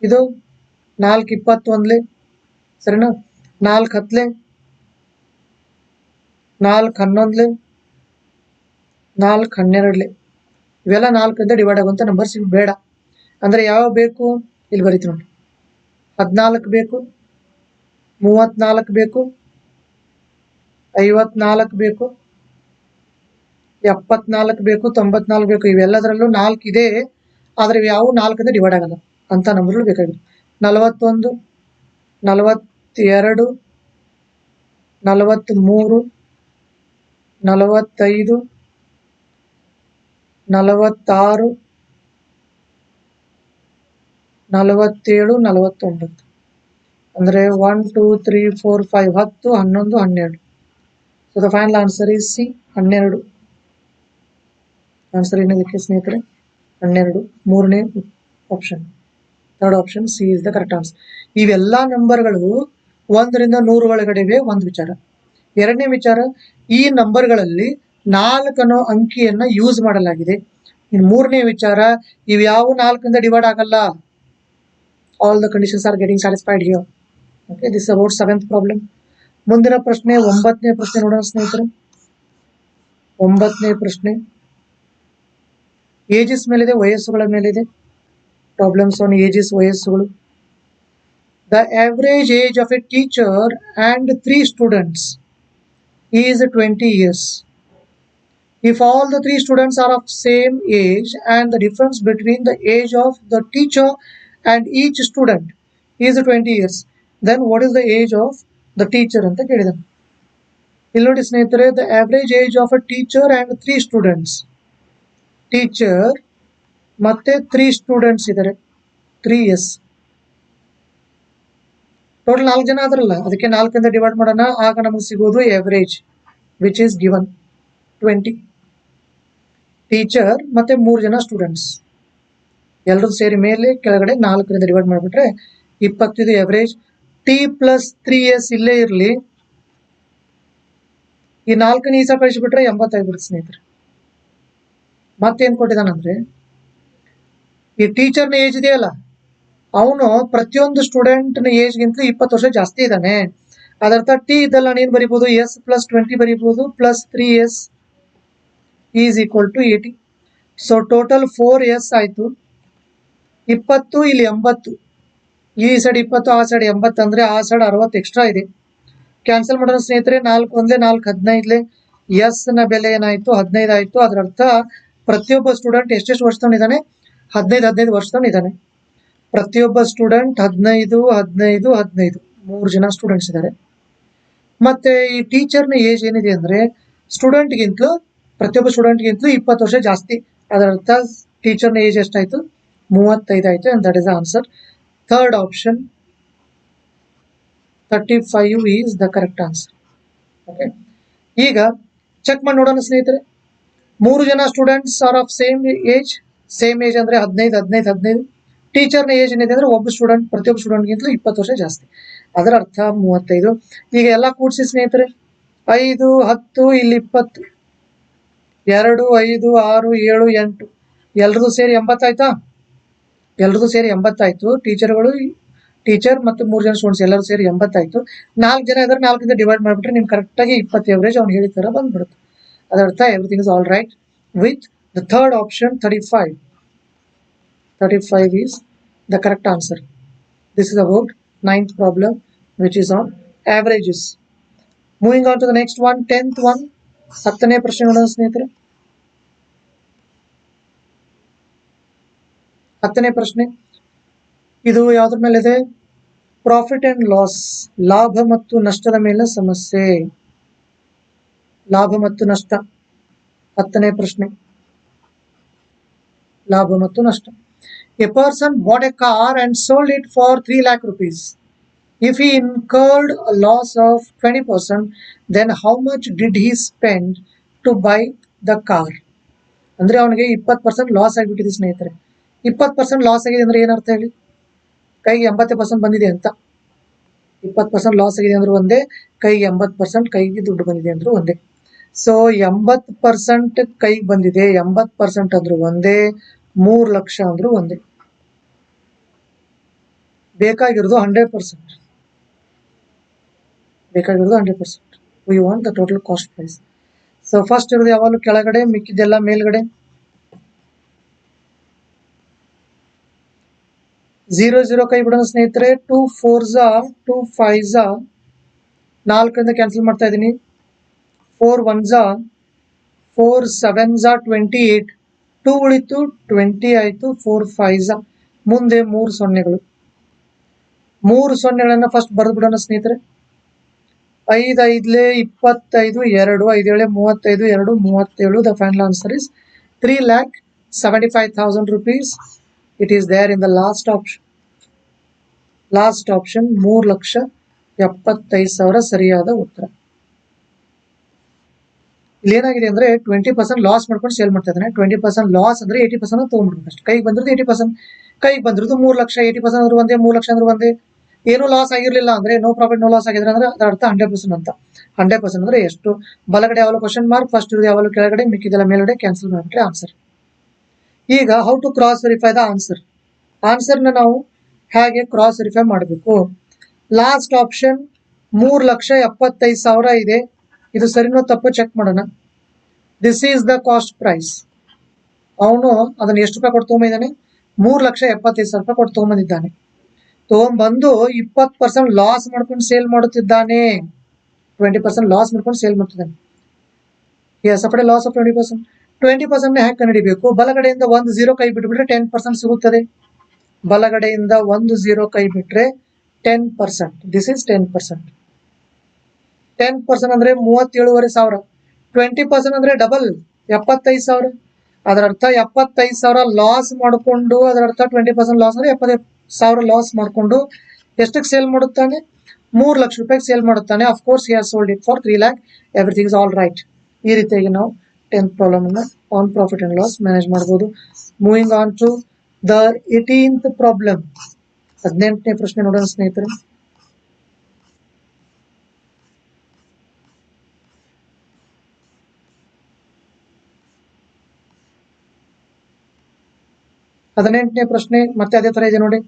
ಇದು 4 21 ಸರಿನಾ, 4 10 4 11 4 12 ಇವೆಲ್ಲ 4ರಿಂದ ಡಿವೈಡ್ ಆಗುವಂಥ ನಂಬರ್ಸ್ ಇವು ಬೇಡ. ಅಂದರೆ ಯಾವ ಬೇಕು, ಇಲ್ಲಿ ಬರೀತೀವಿ ನೋಡಿ, 14 ಬೇಕು, 34 ಬೇಕು, 54 ಬೇಕು, 74 ಬೇಕು, 94 ಬೇಕು. ಇವೆಲ್ಲದರಲ್ಲೂ 4 ಇದೆ, ಆದರೆ ಯಾವ 4ರಿಂದ ಡಿವೈಡ್ ಆಗಲ್ಲ ಅಂತ ನಂಬರ್ಗಳು ಬೇಕಾಗಿದೆ. 41, 42, 43, 45, 46, 47, 49 ಅಂದರೆ 1 2 3 4 5 10 11 12. So the final answer is C, 12. Answer ಏನದಕ್ಕೆ ಸ್ನೇಹಿತರೆ, 12. ಮೂರನೇ option, third option C is the correct answer. ಇವೆಲ್ಲ ನಂಬರ್ಗಳು 1ರಿಂದ 100 ಒಳಗಡೆ ಒಂದು ವಿಚಾರ. ಎರಡನೇ ವಿಚಾರ, ಈ ನಂಬರ್ಗಳಲ್ಲಿ 4 ಅನ್ನೋ ಅಂಕಿಯನ್ನ ಯೂಸ್ ಮಾಡಲಾಗಿದೆ. ಇನ್ನು ಮೂರನೇ ವಿಚಾರ, ಇವು ಯಾವ 4ರಿಂದ ಡಿವೈಡ್ ಆಗಲ್ಲ. All the conditions are getting satisfied here. Okay, this about 7th problem. ಮುಂದಿನ ಪ್ರಶ್ನೆ 9ನೇ ಪ್ರಶ್ನೆ ನೋಡೋಣ ಸ್ನೇಹಿತರೆ. 9ನೇ ಪ್ರಶ್ನೆ ಏಜಸ್ ಮೇಲಿದೆ, ವಯಸ್ಸುಗಳ ಮೇಲಿದೆ. ಪ್ರಾಬ್ಲಮ್ಸ್ ಆನ್ ಏಜಸ್, ವಯಸ್ಸುಗಳು. The average age of a teacher and 3 students is 20 years. If all the 3 students are of same age and the difference between the age of the teacher and each student is 20 years, then what is the age of the teacher ಅಂತ ಕೇಳಿದಾನೆ. ಇಲ್ಲಿ ನೋಡಿ ಸ್ನೇಹಿತರೆ, the average age of a teacher and 3 students, teacher ಮತ್ತೆ 3 students ಇದ್ದಾರೆ, 3 years. Total 4 ಜನ ಆದ್ರಲ್ಲ, ಅದಕ್ಕೆ 4ರಿಂದ divide ಮಾಡೋಣ, ಆಗ ನಮಗೆ ಸಿಗೋದು average which is given 20. Teacher ಮತ್ತೆ 3 ಜನ ಸ್ಟೂಡೆಂಟ್ಸ್ ಎಲ್ಲರೂ ಸೇರಿ ಮೇಲೆ ಕೆಳಗಡೆ 4ರಿಂದ ಡಿವೈಡ್ ಮಾಡಿಬಿಟ್ರೆ 25 ಎವರೇಜ್. ಟಿ ಪ್ಲಸ್ 3s ಇಲ್ಲೇ ಇರಲಿ, ಈ 4ನೇ ಈಸ ಕಳಿಸಿಬಿಟ್ರೆ 80 ಆಗಿಬಿಡುತ್ತೆ ಸ್ನೇಹಿತರೆ. ಮತ್ತೇನು ಕೊಟ್ಟಿದ್ದಾನಂದ್ರೆ, ಈ ಟೀಚರ್ನ ಏಜ್ ಇದೆಯಲ್ಲ, ಅವನು ಪ್ರತಿಯೊಂದು ಸ್ಟೂಡೆಂಟ್ನ ಏಜ್ಗಿಂತಲೂ 20 ವರ್ಷ ಜಾಸ್ತಿ ಇದ್ದಾನೆ. ಅದರ್ಥ ಟಿ ಇದ್ದಲ್ಲ, ನೀನು ಬರಿಬೋದು ಎಸ್ ಪ್ಲಸ್ 20 ಬರಿಬೋದು, plus 3s is equal to 80. So total 4s ಆಯಿತು. 20 ಇಲ್ಲಿ 80, ಈ ಸೈಡ್ 20 ಆ ಸೈಡ್ 80 ಅಂದರೆ ಆ ಸೈಡ್ 60 ಎಕ್ಸ್ಟ್ರಾ ಇದೆ. ಕ್ಯಾನ್ಸಲ್ ಮಾಡೋಣ ಸ್ನೇಹಿತರೆ. 4 1 4 15 ಎಸ್ ನ ಬೆಲೆ ಏನಾಯಿತು, 15 ಆಯಿತು. ಅದರ ಅರ್ಥ ಪ್ರತಿಯೊಬ್ಬ ಸ್ಟೂಡೆಂಟ್ ಎಷ್ಟೆಷ್ಟು ವರ್ಷದವನಿದ್ದಾನೆ, 15 ವರ್ಷದವನಿದ್ದಾನೆ. ಪ್ರತಿಯೊಬ್ಬ ಸ್ಟೂಡೆಂಟ್ 15 15 15 3 ಜನ ಸ್ಟೂಡೆಂಟ್ಸ್ ಇದ್ದಾರೆ. ಮತ್ತೆ ಈ ಟೀಚರ್ನ ಏಜ್ ಏನಿದೆ ಅಂದ್ರೆ ಸ್ಟೂಡೆಂಟ್ಗಿಂತಲೂ, ಪ್ರತಿಯೊಬ್ಬ ಸ್ಟೂಡೆಂಟ್ಗಿಂತಲೂ 20 ವರ್ಷ ಜಾಸ್ತಿ. ಅದರ ಅರ್ಥ ಟೀಚರ್ನ ಏಜ್ ಎಷ್ಟಾಯ್ತು, 35 ಆಯ್ತು. And that is the answer. Third option 35 is the correct answer. Okay, ಈಗ ಚೆಕ್ ಮಾಡಿ ನೋಡೋಣ ಸ್ನೇಹಿತರೆ. 3 ಜನ students R of same age. Same age ಅಂದ್ರೆ 15 15 15. ಟೀಚರ್ನ ಏಜ್ ಏನಿದೆ ಅಂದ್ರೆ ಒಬ್ಬ ಸ್ಟೂಡೆಂಟ್ ಪ್ರತಿಯೊಬ್ಬ ಸ್ಟೂಡೆಂಟ್ಗಿಂತಲೂ 20 ವರ್ಷ ಜಾಸ್ತಿ. ಅದರ ಅರ್ಥ 35. ಈಗ ಎಲ್ಲ ಕೂಡಿಸಿ ಸ್ನೇಹಿತರೆ, 5 10 ಇಲ್ಲಿ 20, 2 5 6 7 8 ಎಲ್ರದು ಸೇರಿ 80 ಆಯ್ತಾ. ಎಲ್ರದು ಸೇರಿ 80 ಆಯ್ತು. ಟೀಚರ್ಗಳು ಟೀಚರ್ ಮತ್ತು 3 ಜನ ಸ್ಟೂಡೆಂಟ್ಸ್ ಎಲ್ಲರೂ ಸೇರಿ 80 ಆಯ್ತು. 4 ಜನ ಇದ್ರೆ 4 ಡಿವೈಡ್ ಮಾಡಿಬಿಟ್ರೆ ನಿಮ್ಗೆ ಕರೆಕ್ಟಾಗಿ 20 ಎವರೇಜ್ ಅವ್ನು ಹೇಳಿದ ಥರ ಬಂದ್ಬಿಡುತ್ತೆ. ಅದರ್ಥ everything is all right with the third option 35. 35 is the correct answer. This is about 9th problem, which is on averages. Moving on to the next one, 10th one. 10ನೇ ಪ್ರಶ್ನೆ ನೋಡೋಣ ಸ್ನೇಹಿತರೆ. 10ನೇ ಪ್ರಶ್ನೆ ಇದು ಯಾವುದ್ರ ಮೇಲೆ ಇದೆ? ಪ್ರಾಫಿಟ್ ಅಂಡ್ ಲಾಸ್, ಲಾಭ ಮತ್ತು ನಷ್ಟದ ಮೇಲೆ ಸಮಸ್ಯೆ. ಲಾಭ ಮತ್ತು ನಷ್ಟ. 10ನೇ ಪ್ರಶ್ನೆ ಲಾಭ ಮತ್ತು ನಷ್ಟ. A person bought a car and sold it for 3 lakh rupees. If he incurred a loss of 20%, then how much did he spend to buy the car? ಅಂದ್ರೆ ಅವನಿಗೆ 20% ಲಾಸ್ ಆಗಿಬಿಟ್ಟಿದೆ ಸ್ನೇಹಿತರೆ. 20% ಲಾಸ್ ಆಗಿದೆ ಅಂದ್ರೆ ಏನರ್ಥ ಹೇಳಿ? ಕೈಗೆ 80% ಬಂದಿದೆ ಅಂತ. 20% ಲಾಸ್ ಆಗಿದೆ ಅಂದ್ರೆ ಒಂದೇ, ಕೈಗೆ 80% ಕೈಗೆ ದುಡ್ಡು ಬಂದಿದೆ ಅಂದ್ರೂ ಒಂದೇ. ಸೊ 80% ಕೈಗೆ ಬಂದಿದೆ, 80% ಅಂದ್ರೂ ಒಂದೇ, 3 ಲಕ್ಷ ಅಂದ್ರೂ ಒಂದೇ. ಬೇಕಾಗಿರೋದು 100%. ಬೇಕಾಗಿರೋದು 100%. We want the total cost price. So first ಇರೋದು ಯಾವಾಗಲೂ ಕೆಳಗಡೆ, ಮಿಕ್ಕಿದೆಲ್ಲ ಮೇಲ್ಗಡೆ. 0 ಕೈ ಬಿಡೋಣ ಸ್ನೇಹಿತರೆ. 2 4s 2 5s 4 ಕ್ಯಾನ್ಸಲ್ ಮಾಡ್ತಾ ಇದ್ದೀನಿ. 4 1s 4 7s 28. 2 ಉಳಿತು, 20 ಆಯ್ತು. 4 5s ಮುಂದೆ 3 ಸೊನ್ನೆಗಳು. 3 ಸೊನ್ನೆಗಳನ್ನ ಫಸ್ಟ್ ಬರೆದು ಬಿಡೋಣ ಸ್ನೇಹಿತರೆ. 5 5 25, 2 5 7 35, 2 37. The final answer is 3,75,000 rupees. It is there in the last option. Last option 3,75,000 ಸರಿಯಾದ ಉತ್ತರ. ಇಲ್ಲಿ ಏನಾಗಿದೆ ಅಂದ್ರೆ 20% ಲಾಸ್ ಮಾಡ್ಕೊಂಡು ಸೇಲ್ ಮಾಡ್ತಾ ಇದ್ದಾನೆ. 20% ಲಾಸ್ ಅಂದ್ರೆ 80% ತಗೊಂಡ್ಬಿಡ್ಬೇಕು ಅಷ್ಟು. ಕೈಗೆ ಬಂದಿರೋದು 80%, ಕೈಗೆ ಬಂದಿರೋದು 3 ಲಕ್ಷ. 80% ಅಂದ್ರೆ ಒಂದೇ, 3 ಲಕ್ಷ ಅಂದ್ರೆ ಒಂದೇ. ಏನೂ ಲಾಸ್ ಆಗಿರ್ಲಿಲ್ಲ ಅಂದ್ರೆ, ನೋ ಪ್ರಾಫಿಟ್ ನೋ ಲಾಸ್ ಆಗಿದ್ರೆ ಅಂದ್ರೆ ಅದರ ಅರ್ಥ 100% ಅಂತ. 100% ಅಂದ್ರೆ ಎಷ್ಟು? ಬಲಗಡೆ ಯಾವಾಗಲೂ ಕ್ವಶನ್ ಮಾರ್ಕ್, ಫಸ್ಟ್ ಇರೋದು ಯಾವಾಗಲೂ ಕೆಳಗಡೆ, ಮಿಕ್ಕಿದೆಲ್ಲ ಮೇಲ್ಗಡೆ. ಕ್ಯಾನ್ಸಲ್ ಮಾಡಿಬಿಟ್ರೆ ಆನ್ಸರ್. ಈಗ how to cross verify the answer. ಆನ್ಸರ್ನ ನಾವು ಹೇಗೆ ಕ್ರಾಸ್ ವೆರಿಫೈ ಮಾಡಬೇಕು? ಲಾಸ್ಟ್ ಆಪ್ಷನ್ 3,75,000 ಇದೆ. ಇದು ಸರಿನೋ ತಪ್ಪು ಚೆಕ್ ಮಾಡೋಣ. This is the cost price. ಅವನು ಅದನ್ನ ಎಷ್ಟು ರೂಪಾಯಿ ಕೊಟ್ಟು ತೊಗೊಂಡಿದ್ದಾನೆ? 3,75,000 ರೂಪಾಯಿ ಕೊಟ್ಟು ತೊಗೊಂಬಂದಿದ್ದಾನೆ. ತೊಗೊಂಬಂದು 20% ಲಾಸ್ ಮಾಡ್ಕೊಂಡು ಸೇಲ್ ಮಾಡುತ್ತಿದ್ದಾನೆ. 20% ಲಾಸ್ ಮಾಡ್ಕೊಂಡು ಸೇಲ್ ಮಾಡ್ತಿದ್ದಾನೆ. ಎಸ್, ಅಪಡೆ ಲಾಸ್ ಆಫ್ 20%. 20% ಹ್ಯಾಕ್ ಕಂಡುಹಿಡಿಬೇಕು? ಬಲಗಡೆಯಿಂದ 1 0 ಕೈ ಬಿಟ್ಬಿಟ್ರೆ 10% ಸಿಗುತ್ತದೆ. ಬಲಗಡೆಯಿಂದ 1 0 ಕೈ ಬಿಟ್ರೆ 10%. This is 10%. 10% ಅಂದ್ರೆ 37,500. 20% ಅಂದ್ರೆ ಡಬಲ್ 75,000. ಅದರ ಅರ್ಥ 75,000 ಲಾಸ್ ಮಾಡಿಕೊಂಡು, ಅದರ ಅರ್ಥ 20% ಲಾಸ್ ಅಂದ್ರೆ 75,000 ಲಾಸ್ ಮಾಡಿಕೊಂಡು ಎಷ್ಟಕ್ಕೆ ಸೇಲ್ ಮಾಡುತ್ತಾನೆ? 3 ಲಕ್ಷ ರೂಪಾಯಿಗೆ ಸೇಲ್ ಮಾಡುತ್ತಾನೆ. Of course he has sold it for 3 lakh. Everything is all right. ಈ ರೀತಿಯಾಗಿ ನಾವು 10th ಪ್ರಾಬ್ಲಮ್ ಅನ್ನ on profit and loss manage ಮಾಡಬಹುದು. Moving on to the 18th problem. 18ನೇ ಪ್ರಶ್ನೆ ನೋಡೋಣ ಸ್ನೇಹಿತರೆ. ಹದಿನೆಂಟನೇ ಪ್ರಶ್ನೆ ಮತ್ತೆ ಅದೇ ತರ ಇದೆ ನೋಡಿ,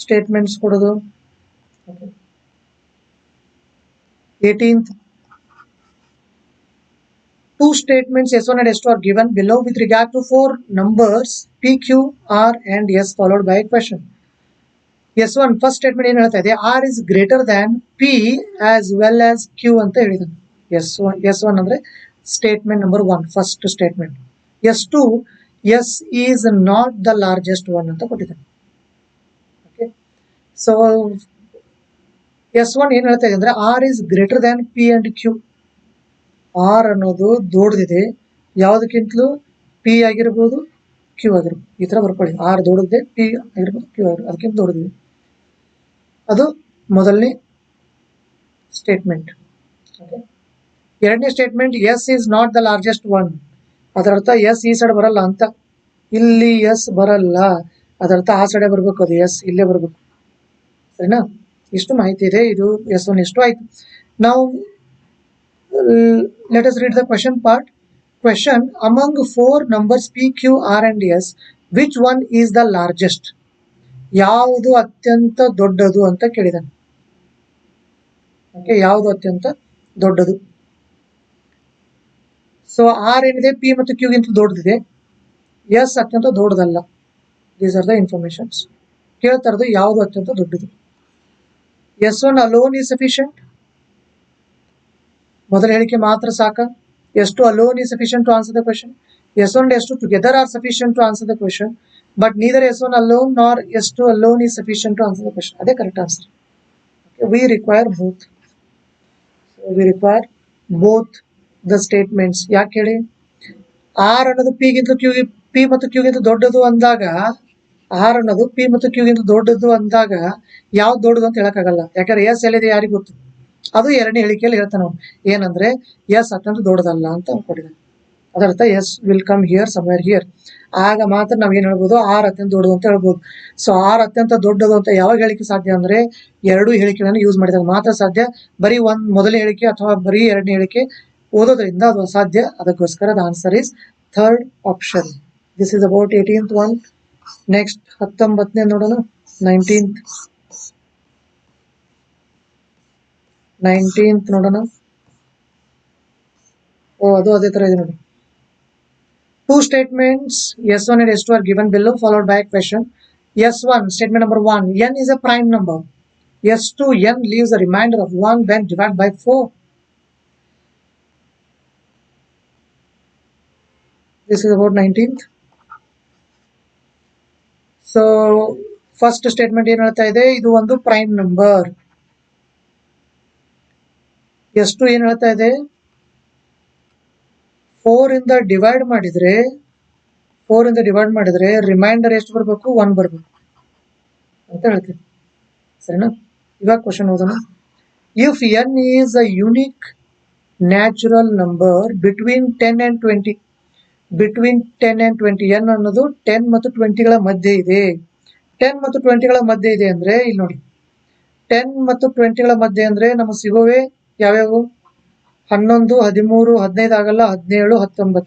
ಸ್ಟೇಟ್ಮೆಂಟ್ಸ್ ಕೊಡೋದು. 18th, two statements S1 and S2 are given below with regard to 4 numbers P, Q, R and S followed by a question. S1 first statement ಏನು ಹೇಳ್ತಾ ಇದೆ? R is greater than P as well as Q ಅಂತ ಹೇಳಿದ್ದಾನೆ. S1 ಅಂದ್ರೆ statement number 1, first statement. S2 S is not the largest one ಅಂತ ಕೊಟ್ಟಿದ್ದಾನೆ. Okay, so S1 ಏನು ಹೇಳ್ತಾ ಇದೆ ಅಂದ್ರೆ R is greater than P and Q. R ಅನ್ನೋದು ದೊಡ್ಡದಿದೆ ಯಾವುದಕ್ಕಿಂತಲೂ, ಪಿ ಆಗಿರ್ಬೋದು, ಕ್ಯೂ ಆಗಿರ್ಬೋದು. ಈ ತರ ಬರ್ಕೊಳ್ಳಿ. ಆರ್ ದೊಡ್ಡದಿದೆ, ಪಿ ಆಗಿರ್ಬೋದು, ಕ್ಯೂ ಆಗಿರ್ಬೋದು, ಅದಕ್ಕಿಂತ ದೊಡ್ಡದಿದೆ. ಅದು ಮೊದಲನೇ ಸ್ಟೇಟ್ಮೆಂಟ್. ಎರಡನೇ statement S is not the largest one. ಅದರ ಅರ್ಥ ಎಸ್ ಈ ಸೈಡ್ ಬರಲ್ಲ ಅಂತ. ಇಲ್ಲಿ ಎಸ್ ಬರಲ್ಲ, ಅದರ ಅರ್ಥ ಆ ಸೈಡೆ ಬರ್ಬೇಕು, ಅದು ಎಸ್ ಇಲ್ಲೇ ಬರ್ಬೇಕು. ಸರಿನಾ? ಇಷ್ಟು ಮಾಹಿತಿ ಇದೆ. ಇದು S1 ಎಷ್ಟು ಆಯ್ತು. ನಾವು let us read the question part. Question: among 4 numbers P, Q, R and S, which one is the largest? ಯಾವುದು ಅತ್ಯಂತ ದೊಡ್ಡದು ಅಂತ ಕೇಳಿದಾನೆ. ಓಕೆ, ಯಾವುದು ಅತ್ಯಂತ ದೊಡ್ಡದು. ಸೊ ಆರ್ ಏನಿದೆ ಪಿ ಮತ್ತು ಕ್ಯೂಗಿಂತ ದೊಡ್ಡದಿದೆ, ಎಸ್ ಅತ್ಯಂತ ದೊಡ್ಡದಲ್ಲ. These are the informations. ಕೇಳ್ತಾ ಇರೋದು ಯಾವುದು ಅತ್ಯಂತ ದೊಡ್ಡದು. S1 alone is sufficient. ಮೊದಲ ಹೇಳಿಕೆ ಮಾತ್ರ ಸಾಕ. S2 alone is sufficient to answer the question. S1 and S2 together are sufficient to answer the question, but neither S1 alone nor S2 alone is sufficient to answer the question. ಅದೇ correct answer. We require both. So we require both the statements. ಯಾಕೆ ಹೇಳಿ, R ಅನ್ನೋದು P ಮತ್ತು ಕ್ಯೂಗಿಂತ ದೊಡ್ಡದು ಅಂದಾಗ, R ಅನ್ನೋದು P ಮತ್ತು ಕ್ಯೂಗಿಂತ ದೊಡ್ಡದು ಅಂದಾಗ ಯಾವ್ದು ದೊಡ್ಡದು ಅಂತ ಹೇಳಕ್ಕಾಗಲ್ಲ. ಯಾಕಂದ್ರೆ ಎಸ್ ಎಲ್ಲಿದೆ ಯಾರಿಗೂ ಗೊತ್ತು. ಅದು ಎರಡನೇ ಹೇಳಿಕೆಯಲ್ಲಿ ಹೇಳ್ತಾನೆ ಅವನು, ಏನಂದ್ರೆ ಎಸ್ ಅತ್ಯಂತ ದೊಡ್ಡದಲ್ಲ ಅಂತ ಕೊಟ್ಟಿದ್ದಾನೆ. ಅದರ್ಥ S will come here somewhere here. ಆಗ ಮಾತ್ರ ನಾವ್ ಏನ್ ಹೇಳ್ಬೋದು, ಆರ್ ಅತ್ಯಂತ ದೊಡ್ಡದು ಅಂತ ಹೇಳ್ಬೋದು. ಸೊ ಆರ್ ಅತ್ಯಂತ ದೊಡ್ಡದು ಅಂತ ಯಾವಾಗ ಹೇಳಿಕೆ ಸಾಧ್ಯ ಅಂದ್ರೆ ಎರಡು ಹೇಳಿಕೆಗಳನ್ನು ಯೂಸ್ ಮಾಡಿದಾಗ ಮಾತ್ರ ಸಾಧ್ಯ. ಬರೀ ಮೊದಲನೇ ಹೇಳಿಕೆ ಅಥವಾ ಬರೀ ಎರಡನೇ ಹೇಳಿಕೆ ಓದೋದ್ರಿಂದ ಅದು ಅಸಾಧ್ಯ. ಅದಕ್ಕೋಸ್ಕರ the answer is third option. This is about 18th one. Next 19ನೇ ನೋಡೋಣ. 19th ನೋಡೋಣ. ಅದು ಅದೇ ತರ ಇದೆ ನೋಡಿ. Two statements S1 and S2 are given below, followed by a question. S1, statement number 1, n is a prime number. S2, n leaves a remainder of 1 when divided by 4. This is about 19th. So first statement ಏನು ಹೇಳ್ತಾ ಇದೆ, ಇದು ಒಂದು prime number. S2 ಏನು ಹೇಳ್ತಾ ಇದೆ, 4 ಇಂದ divide ಮಾಡಿದ್ರೆ ರಿಮೈಂಡರ್ ಎಷ್ಟು ಬರಬೇಕು, 1 ಬರಬೇಕು ಅಂತ ಹೇಳ್ತೀವಿ. ಸರಿನಾ? ಇವಾಗ ಕ್ವಶನ್ ಓದೋಣ. If n is a unique natural number between 10 and 20, n ಅನ್ನೋದು 10 ಮತ್ತು 20ಗಳ ಮಧ್ಯೆ ಇದೆ. 10 ಮತ್ತು 20ಗಳ ಮಧ್ಯೆ ಇದೆ ಅಂದ್ರೆ ಇಲ್ಲಿ ನೋಡಿ, 10 ಮತ್ತು 20ಗಳ ಮಧ್ಯೆ ಅಂದ್ರೆ ನಮಗೆ ಸಿಗೋವೆ ಯಾವ್ಯಾವು, 11, 13, 15 ಆಗಲ್ಲ, 17, 19.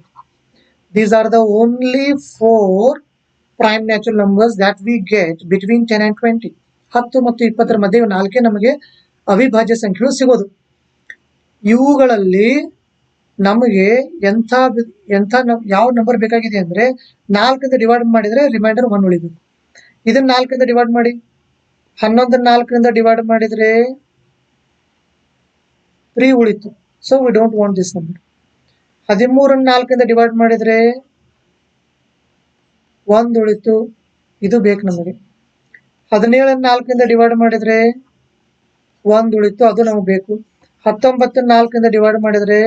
These are the only 4 prime natural numbers that we get between 10 and 20. 10 ಮತ್ತು 20ರ ಮಧ್ಯೆ ನಾಲ್ಕೇ ನಮಗೆ ಅವಿಭಾಜ್ಯ ಸಂಖ್ಯೆಗಳು ಸಿಗೋದು. ಇವುಗಳಲ್ಲಿ ನಮಗೆ ಯಾವ ನಂಬರ್ ಬೇಕಾಗಿದೆ ಅಂದ್ರೆ 4ರಿಂದ ಡಿವೈಡ್ ಮಾಡಿದ್ರೆ ರಿಮೈಂಡರ್ 1 ಉಳಿಬೇಕು. ಇದನ್ನ 4ರಿಂದ ಡಿವೈಡ್ ಮಾಡಿ, 11 4ರಿಂದ ಡಿವೈಡ್ ಮಾಡಿದ್ರೆ 3 ಉಳಿತು. So we don't want this number. 13 4ರಿಂದ ಡಿವೈಡ್ ಮಾಡಿದ್ರೆ 1 ಉಳಿತು, ಇದು ಬೇಕು ನಮಗೆ. 17 4ರಿಂದ ಡಿವೈಡ್ ಮಾಡಿದ್ರೆ 1 ಉಳಿತು, ಅದು ನಮಗೆ ಬೇಕು. 19 4ರಿಂದ ಡಿವೈಡ್ ಮಾಡಿದ್ರೆ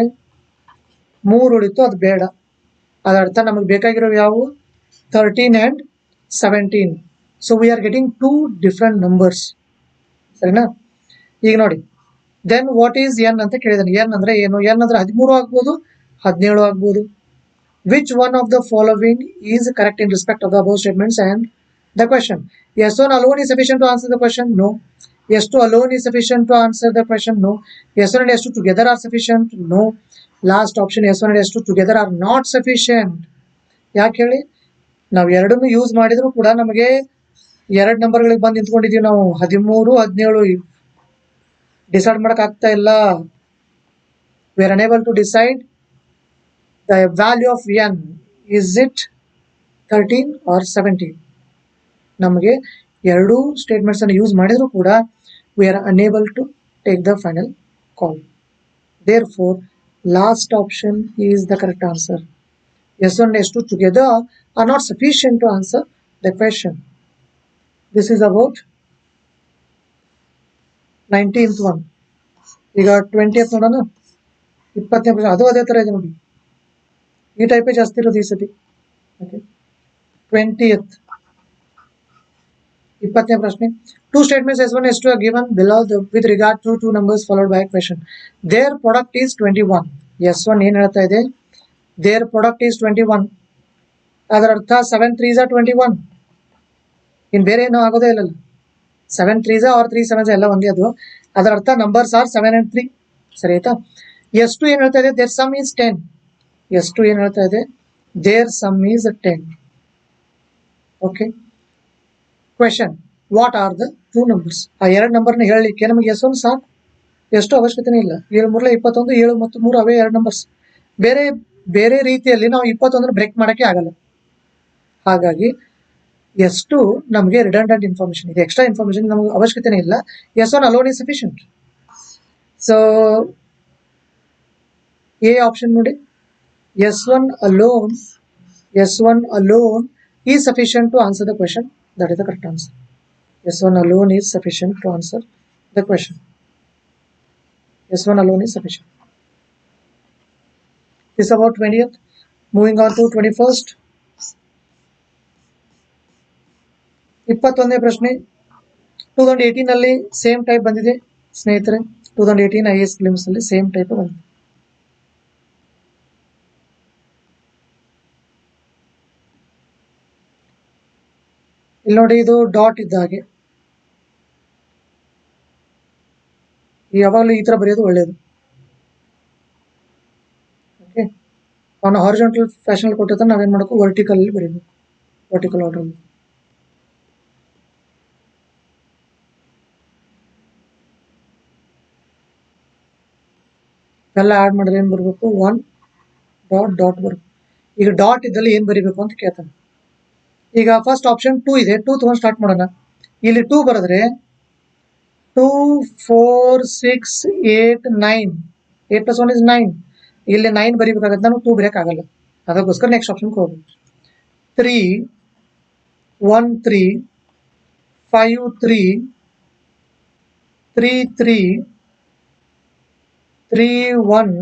3 ಉಳಿತು, ಅದು ಬೇಡ. ಅದರ್ಥ ನಮಗೆ ಬೇಕಾಗಿರೋ ಯಾವು, 13 and 17. So we are getting 2 different numbers. ಸರಿನಾ? ಈಗ ನೋಡಿ, ದೆನ್ ವಾಟ್ ಈಸ್ ಎನ್ ಅಂತ ಕೇಳಿದಾನೆ. ಎನ್ ಅಂದ್ರೆ ಏನು? ಎನ್ ಅಂದ್ರೆ 13 ಆಗ್ಬೋದು, 17 ಆಗ್ಬೋದು. Which one of the following is correct in respect of the above statements and the question? S1 alone is sufficient to answer the question? No. S2 alone is sufficient to answer the question? No. S1 and S2 together are sufficient? No. Last option, S1 and S2 together are not sufficient. ಯಾಕೆ ಹೇಳಿ, ನಾವು ಎರಡನ್ನು use ಮಾಡಿದ್ರು ಕೂಡ ನಮಗೆ ಎರಡು ನಂಬರ್ಗಳಿಗೆ ಬಂದು ನಿಂತ್ಕೊಂಡಿದೀವಿ ನಾವು. 13, 17 ಡಿಸೈಡ್ ಮಾಡಕ್ ಆಗ್ತಾ ಇಲ್ಲ. We are unable to decide the value of n. Is it 13 or 17? ನಮಗೆ ಎರಡು ಸ್ಟೇಟ್ಮೆಂಟ್ಸ್ ಅನ್ನು ಯೂಸ್ ಮಾಡಿದ್ರು ಕೂಡ we are unable to take the final call. Therefore, last option is the correct answer. S1 and S2 together are not sufficient to answer the question. This is about 19th one. ಈಗ 20th ನೋಡೋಣ. 20ನೇ ಪ್ರಶ್ನೆ ಅದು ಅದೇ ತರ ಇದೆ ನೋಡಿ. ಈ ಟೈಪೇ ಜಾಸ್ತಿ ಇರೋದು ಈ ಸತಿ. ಓಕೆ, 20th 20ನೇ ಪ್ರಶ್ನೆ. Two statements S1 S2 are given below with regard to two numbers followed by a question. Their product is 21. S1 ಏನ್ ಹೇಳ್ತಾ ಇದೆ, their product is 21. ಅದರ ಅರ್ಥ 7 3s are 21. ಇನ್ ಬೇರೆ ಏನೋ ಆಗೋದೇ ಇಲ್ಲಲ್ಲ. 7 3s or 3 7s ಎಲ್ಲ ಒಂದೇ ಅದು. ಅದರ ಅರ್ಥ ನಂಬರ್ಸ್ ಆರ್ 7 and 3. ಸರಿ ಆಯ್ತಾ? S2 ಏನ್ ಹೇಳ್ತಾ ಇದೆ, their sum is 10. S2 ಏನ್ ಹೇಳ್ತಾ ಇದೆ, their sum is 10. Okay, question. What are the two numbers. ಆ ಎರಡು ನಂಬರ್ನ ಹೇಳಲಿಕ್ಕೆ ನಮಗೆ ಎಸ್ ಒಂದು ಸಾಕು, ಎಷ್ಟು ಅವಶ್ಯಕತೆನೇ ಇಲ್ಲ. 7 3 21, 7 ಮತ್ತು 3 ಅವೇ ಎರಡು ನಂಬರ್ಸ್. ಬೇರೆ ಬೇರೆ ರೀತಿಯಲ್ಲಿ ನಾವು 21 ಬ್ರೇಕ್ ಮಾಡೋಕ್ಕೆ ಆಗಲ್ಲ. ಹಾಗಾಗಿ ಎಷ್ಟು ನಮಗೆ ರಿಡಂಡೆಂಟ್ ಇನ್ಫಾರ್ಮೇಶನ್ ಇದೆ, ಎಕ್ಸ್ಟ್ರಾ ಇನ್ಫಾರ್ಮೇಶನ್ ನಮಗೆ ಅವಶ್ಯಕತೆನೇ ಇಲ್ಲ. S one alone is sufficient. So A option ನೋಡಿ, S one alone is sufficient to answer the question. That is the correct answer. S1 alone is sufficient to answer the question. S1 alone is sufficient. This is about 20th. Moving on to 21st. 21ನೇ ಪ್ರಶ್ನೆ 2018 ಅಲ್ಲಿ same type ಬಂದಿದೆ ಸ್ನೇಹಿತರೆ. 2018 IAS films ಅಲ್ಲಿ same type ಬಂದಿದೆ. ಇಲ್ಲಿ ನೋಡಿ, ಇದು dot ಇದ್ದ ಹಾಗೆ. ಯಾವಾಗಲೂ ಈ ತರ ಬರೆಯೋದು ಒಳ್ಳೆಯದು. ಓಕೆ, ಅವನ ಹಾರಿಜಾಂಟಲ್ ಫ್ಯಾಷನ್ ಕೊಟ್ಟಿರ್ತಾನೆ, ನಾವೇನ್ ಮಾಡಬೇಕು, ವರ್ಟಿಕಲ್ ಬರೀಬೇಕು, ವರ್ಟಿಕಲ್ ಆರ್ಡರ್. ಎಲ್ಲ ಆಡ್ ಮಾಡಿದ್ರೆ ಏನ್ ಬರಬೇಕು, 1 ಡಾಟ್ ಬರಬೇಕು. ಈಗ ಡಾಟ್ ಇದ್ದಲ್ಲಿ ಏನ್ ಬರೀಬೇಕು ಅಂತ ಕೇಳ್ತಾನೆ. ಈಗ ಫಸ್ಟ್ ಆಪ್ಷನ್ 2 ಇದೆ, 2 ತಗೊಂಡು ಸ್ಟಾರ್ಟ್ ಮಾಡೋಣ. ಇಲ್ಲಿ 2 ಬರೆದ್ರೆ 2 4 6 8 9, 8 + 1 is 9. ಇಲ್ಲಿ 9 ಬರೀಬೇಕಾಗತ್ತೆ, ನಾನು 2 ಬರೆಯಕ್ ಆಗಲ್ಲ. ಅದಕ್ಕೋಸ್ಕರ ನೆಕ್ಸ್ಟ್ ಆಪ್ಷನ್ ಹೋಗ್ಬೇಕು. 3 1 3 5 3 3 3 3 1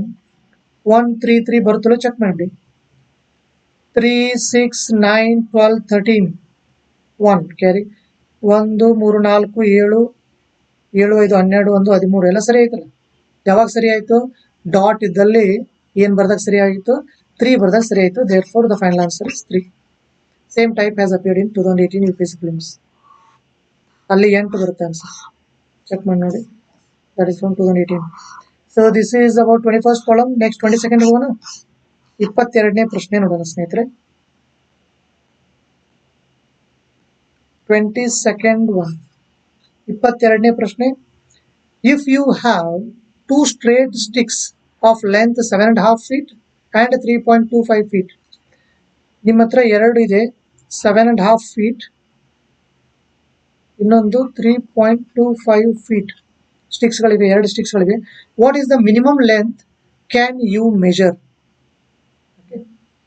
1 3 3 ಬರುತ್ತಲ್ಲ, ಚೆಕ್ ಮಾಡಿ. 3 6 9 12 13 1 ಕ್ಯಾರಿ. 1 3 4 7 7 5 12 1 13 ಎಲ್ಲ ಸರಿ ಆಯ್ತಲ್ಲ. ಯಾವಾಗ ಸರಿ ಆಯ್ತು, ಡಾಟ್ ಇದ್ದಲ್ಲಿ ಏನ್ ಬರ್ದಾಗ ಸರಿ ಆಗಿತ್ತು, 3 ಬರ್ದಾಗ ಸರಿ ಆಯ್ತು. therefore the final answer is 3. Same type has appeared in 2018 UPSC films. ಅಲ್ಲಿ 8 ಬರುತ್ತೆ ಆನ್ಸರ್, ಚೆಕ್ ಮಾಡಿ ನೋಡಿ. that is from 2018. so this is about 21st column. next 22nd ಹೋಗೋಣ. 22ನೇ ಪ್ರಶ್ನೆ ನೋಡೋಣ ಸ್ನೇಹಿತರೆ. 22nd one. 22ನೇ ಪ್ರಶ್ನೆ. If you have two straight sticks of length 7.5 feet and 3.25 feet. ನಿಮ್ಮ ಹತ್ರ ಎರಡು ಇದೆ, 7.5 feet, ಇನ್ನೊಂದು 3.25 feet ಸ್ಟಿಕ್ಸ್ಗಳಿವೆ, ಎರಡು ಸ್ಟಿಕ್ಸ್ಗಳಿವೆ. What is the minimum length can you measure?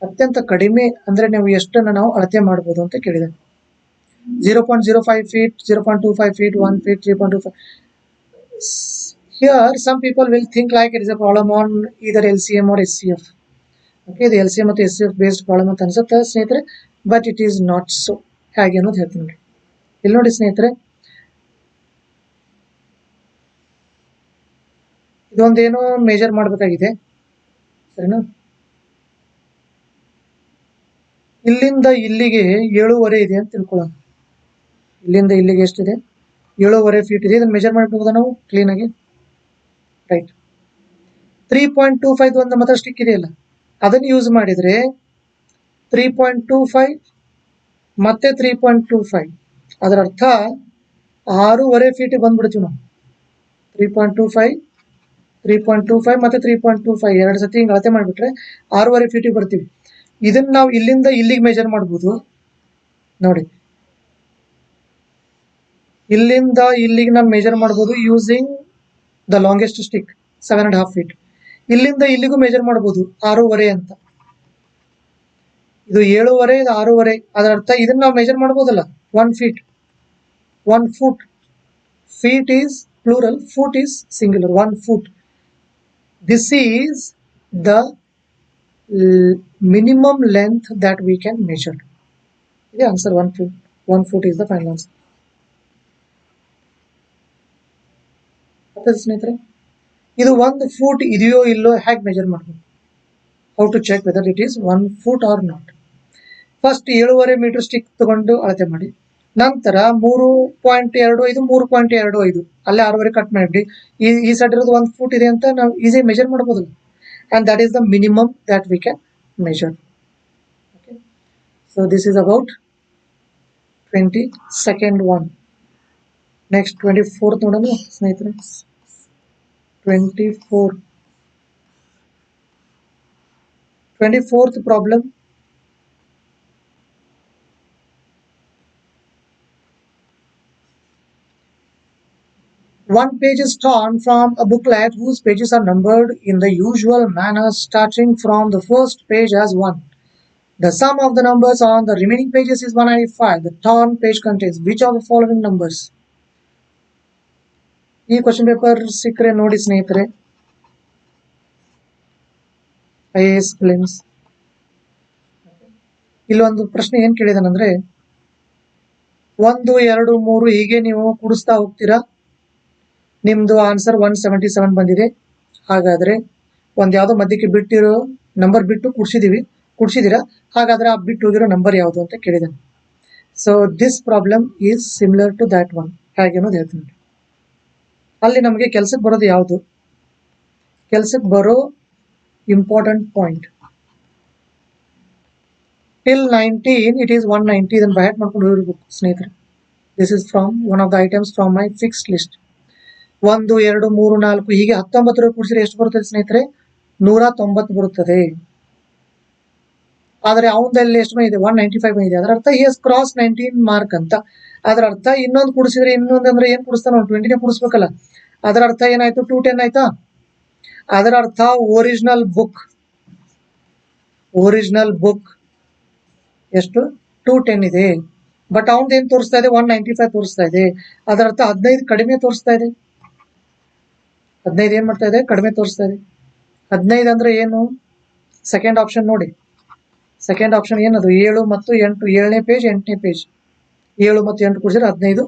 ಅತ್ಯಂತ ಕಡಿಮೆ ಅಂದ್ರೆ ನೀವು ಎಷ್ಟನ್ನು ನಾವು ಅಳತೆ ಮಾಡಬಹುದು ಅಂತ ಕೇಳಿದೆ. 0.05 feet, 0.25 feet, 1 feet, 3.25. Here some people will think like it is a problem on either LCM or SCF. Okay, the LCM ಮತ್ತು SCF based problem ಅಂತ ಅನ್ಸುತ್ತೆ ಸ್ನೇಹಿತರೆ, but it is not so. ಹಾಗೆ ಅನ್ನೋದು ಹೇಳ್ತೀನಿ ನೋಡಿ. ಇಲ್ಲಿ ನೋಡಿ ಸ್ನೇಹಿತರೆ, ಇದೊಂದೇನೋ ಮೆಜರ್ ಮಾಡಬೇಕಾಗಿದೆ, ಸರಿನಾ? ಇಲ್ಲಿಂದ ಇಲ್ಲಿಗೆ 7.5 ಇದೆ ಅಂತ ತಿಳ್ಕೊಳ್ಳೋಣ. ಇಲ್ಲಿಂದ ಇಲ್ಲಿಗೆ ಎಷ್ಟಿದೆ, 7.5 feet ಇದೆ. ಇದನ್ನ ಮೆಜರ್ ಮಾಡಬಹುದಾ ನಾವು ಕ್ಲೀನ್ ಆಗಿ? ರೈಟ್. 3.25 ಒಂದು ಮಾತ್ರ ಸ್ಟಿಕ್ ಇದೆಯಲ್ಲ, ಅದನ್ನು ಯೂಸ್ ಮಾಡಿದ್ರೆ 3.25 ಮತ್ತೆ 3.25, ಅದರ ಅರ್ಥ 6.5 feet ಬಂದ್ಬಿಡ್ತೀವಿ ನಾವು. 3.25 ಮತ್ತೆ 3.25 ಎರಡು ಸತಿ ಹಿಂಗೆ ಅಳತೆ ಮಾಡಿಬಿಟ್ರೆ 6.5 feet ಬರ್ತೀವಿ. ಇದನ್ನ ನಾವು ಇಲ್ಲಿಂದ ಇಲ್ಲಿಗೆ ಮೆಜರ್ ಮಾಡ್ಬೋದು ನೋಡಿ. ಇಲ್ಲಿಂದ ಇಲ್ಲಿಗೆ ನಾವು ಮೆಜರ್ ಮಾಡ್ಬೋದು using the longest stick 7.5 feet. ಇಲ್ಲಿಂದ ಇಲ್ಲಿಗೂ ಮೆಜರ್ ಮಾಡ್ಬೋದು 6.5 ಅಂತ. ಇದು 7.5, ಇದು 6.5. ಅದರ ಅರ್ಥ ಇದನ್ನ ನಾವು ಮೆಜರ್ ಮಾಡ್ಬೋದಲ್ಲ, 1 feet. 1 foot. Feet is plural, foot is singular. 1 foot. This is the minimum length that we can measure. The answer 1 foot. 1 foot is the final answer. ಸ್ನೇಹಿತರೆ, ಇದು 1 foot ಇದೆಯೋ ಇಲ್ಲೋ ಹೇಗೆ ಮೆಜರ್ ಮಾಡಬೇಕು? How to check whether it is 1 foot or not? First 7.5 meter stick ತಗೊಂಡು ಅಳತೆ ಮಾಡಿ. ನಂತರ 3.25 3.25 ಅಲ್ಲೇ 6.5 ಕಟ್ ಮಾಡಿಬಿಡಿ. ಈ ಸೈಡ್ ಇರೋದು 1 foot ಇದೆ ಅಂತ ನಾವು ಈಸಿ ಮೆಜರ್ ಮಾಡ್ಬೋದಲ್ಲ. and that is the minimum that we can measure. Okay, so this is about 22nd one. Next 24th ನೋಡೋಣ ಸ್ನೇಹಿತರೆ. 24th problem. One page is torn from a booklet whose pages are numbered in the usual manner, starting from the first page as 1. The sum of the numbers on the remaining pages is 195. The torn page contains which of the following numbers? ಈ question paper ಸಿಕ್ಕರೆ ನೋಡಿ ಸ್ನೇಹಿತರೆ, IAS films. ಇಲ್ಲೊಂದು ಪ್ರಶ್ನೆ ಏನ್ ಕೇಳಿದಾನಂದ್ರೆ 1, 2, 3 ಹೀಗೆ ನೀವು ಕೂಡಿಸ್ತಾ ಹೋಗ್ತೀರಾ. ನಿಮ್ದು ಆನ್ಸರ್ 177 ಬಂದಿದೆ. ಹಾಗಾದ್ರೆ ಒಂದ್ ಯಾವ್ದೋ ಮಧ್ಯಕ್ಕೆ ಬಿಟ್ಟಿರೋ ನಂಬರ್ ಬಿಟ್ಟು ಕೂಡ್ಸಿದೀರಾ. ಹಾಗಾದ್ರೆ ಆ ಬಿಟ್ಟು ಹೋಗಿರೋ ನಂಬರ್ ಯಾವುದು ಅಂತ ಕೇಳಿದಾನೆ. So this problem is similar to that one. ಹಾಗೆ ಅನ್ನೋದು ಹೇಳ್ತೀನಿ. ಅಲ್ಲಿ ನಮಗೆ ಕೆಲ್ಸಕ್ಕೆ ಬರೋದು ಯಾವುದು? ಕೆಲ್ಸಕ್ಕೆ ಬರೋ important point till 19 it is 190. ಇದನ್ನು ಬೈ ಹಾರ್ಟ್ ಮಾಡ್ಕೊಂಡು ಹೋಗಿರ್ಬೇಕು ಸ್ನೇಹಿತರೆ. This is from one of the items from my fixed list. 1, 2, 3, 4 ಹೀಗೆ 19 ಕೂಡಿಸಿದ್ರೆ ಎಷ್ಟು ಬರುತ್ತದೆ ಸ್ನೇಹಿತರೆ? 190 ಬರುತ್ತದೆ. ಆದ್ರೆ ಅವನದಲ್ಲಿ ಎಷ್ಟು ಬಂದಿದೆ? 195 ಬಂದಿದೆ. ಅದರ ಅರ್ಥ ಎಸ್ ಕ್ರಾಸ್ 19 ಮಾರ್ಕ್ ಅಂತ. ಅದರ ಅರ್ಥ ಇನ್ನೊಂದು ಕೂಡಿಸಿದ್ರೆ ಇನ್ನೊಂದಂದ್ರೆ ಏನ್ ಕೂಡಿಸ್ತಾನ? 20ನೇ ಕೂಡಿಸ್ಬೇಕಲ್ಲ. ಅದರ ಅರ್ಥ ಏನಾಯ್ತು? 210 ಆಯ್ತಾ? ಅದರ ಅರ್ಥ ಒರಿಜಿನಲ್ ಬುಕ್ ಎಷ್ಟು? 210 ಇದೆ. ಬಟ್ ಅವನದು ಏನ್ ತೋರಿಸ್ತಾ ಇದೆ? 195 ತೋರಿಸ್ತಾ ಇದೆ. ಅದರ ಅರ್ಥ 15 ಕಡಿಮೆ ತೋರಿಸ್ತಾ ಇದೆ. 15 ಏನ್ ಮಾಡ್ತಾ ಇದೆ? ಕಡಿಮೆ ತೋರಿಸ್ತಾ ಇದೆ. 15 ಅಂದ್ರೆ ಏನು? ಸೆಕೆಂಡ್ ಆಪ್ಷನ್ ನೋಡಿ. ಸೆಕೆಂಡ್ ಆಪ್ಷನ್ ಏನದು? 7 ಮತ್ತು 8. 7ನೇ ಪೇಜ್ 8ನೇ ಪೇಜ್. 7 ಮತ್ತು 8 ಕೂಡಿಸಿದ್ರೆ 15.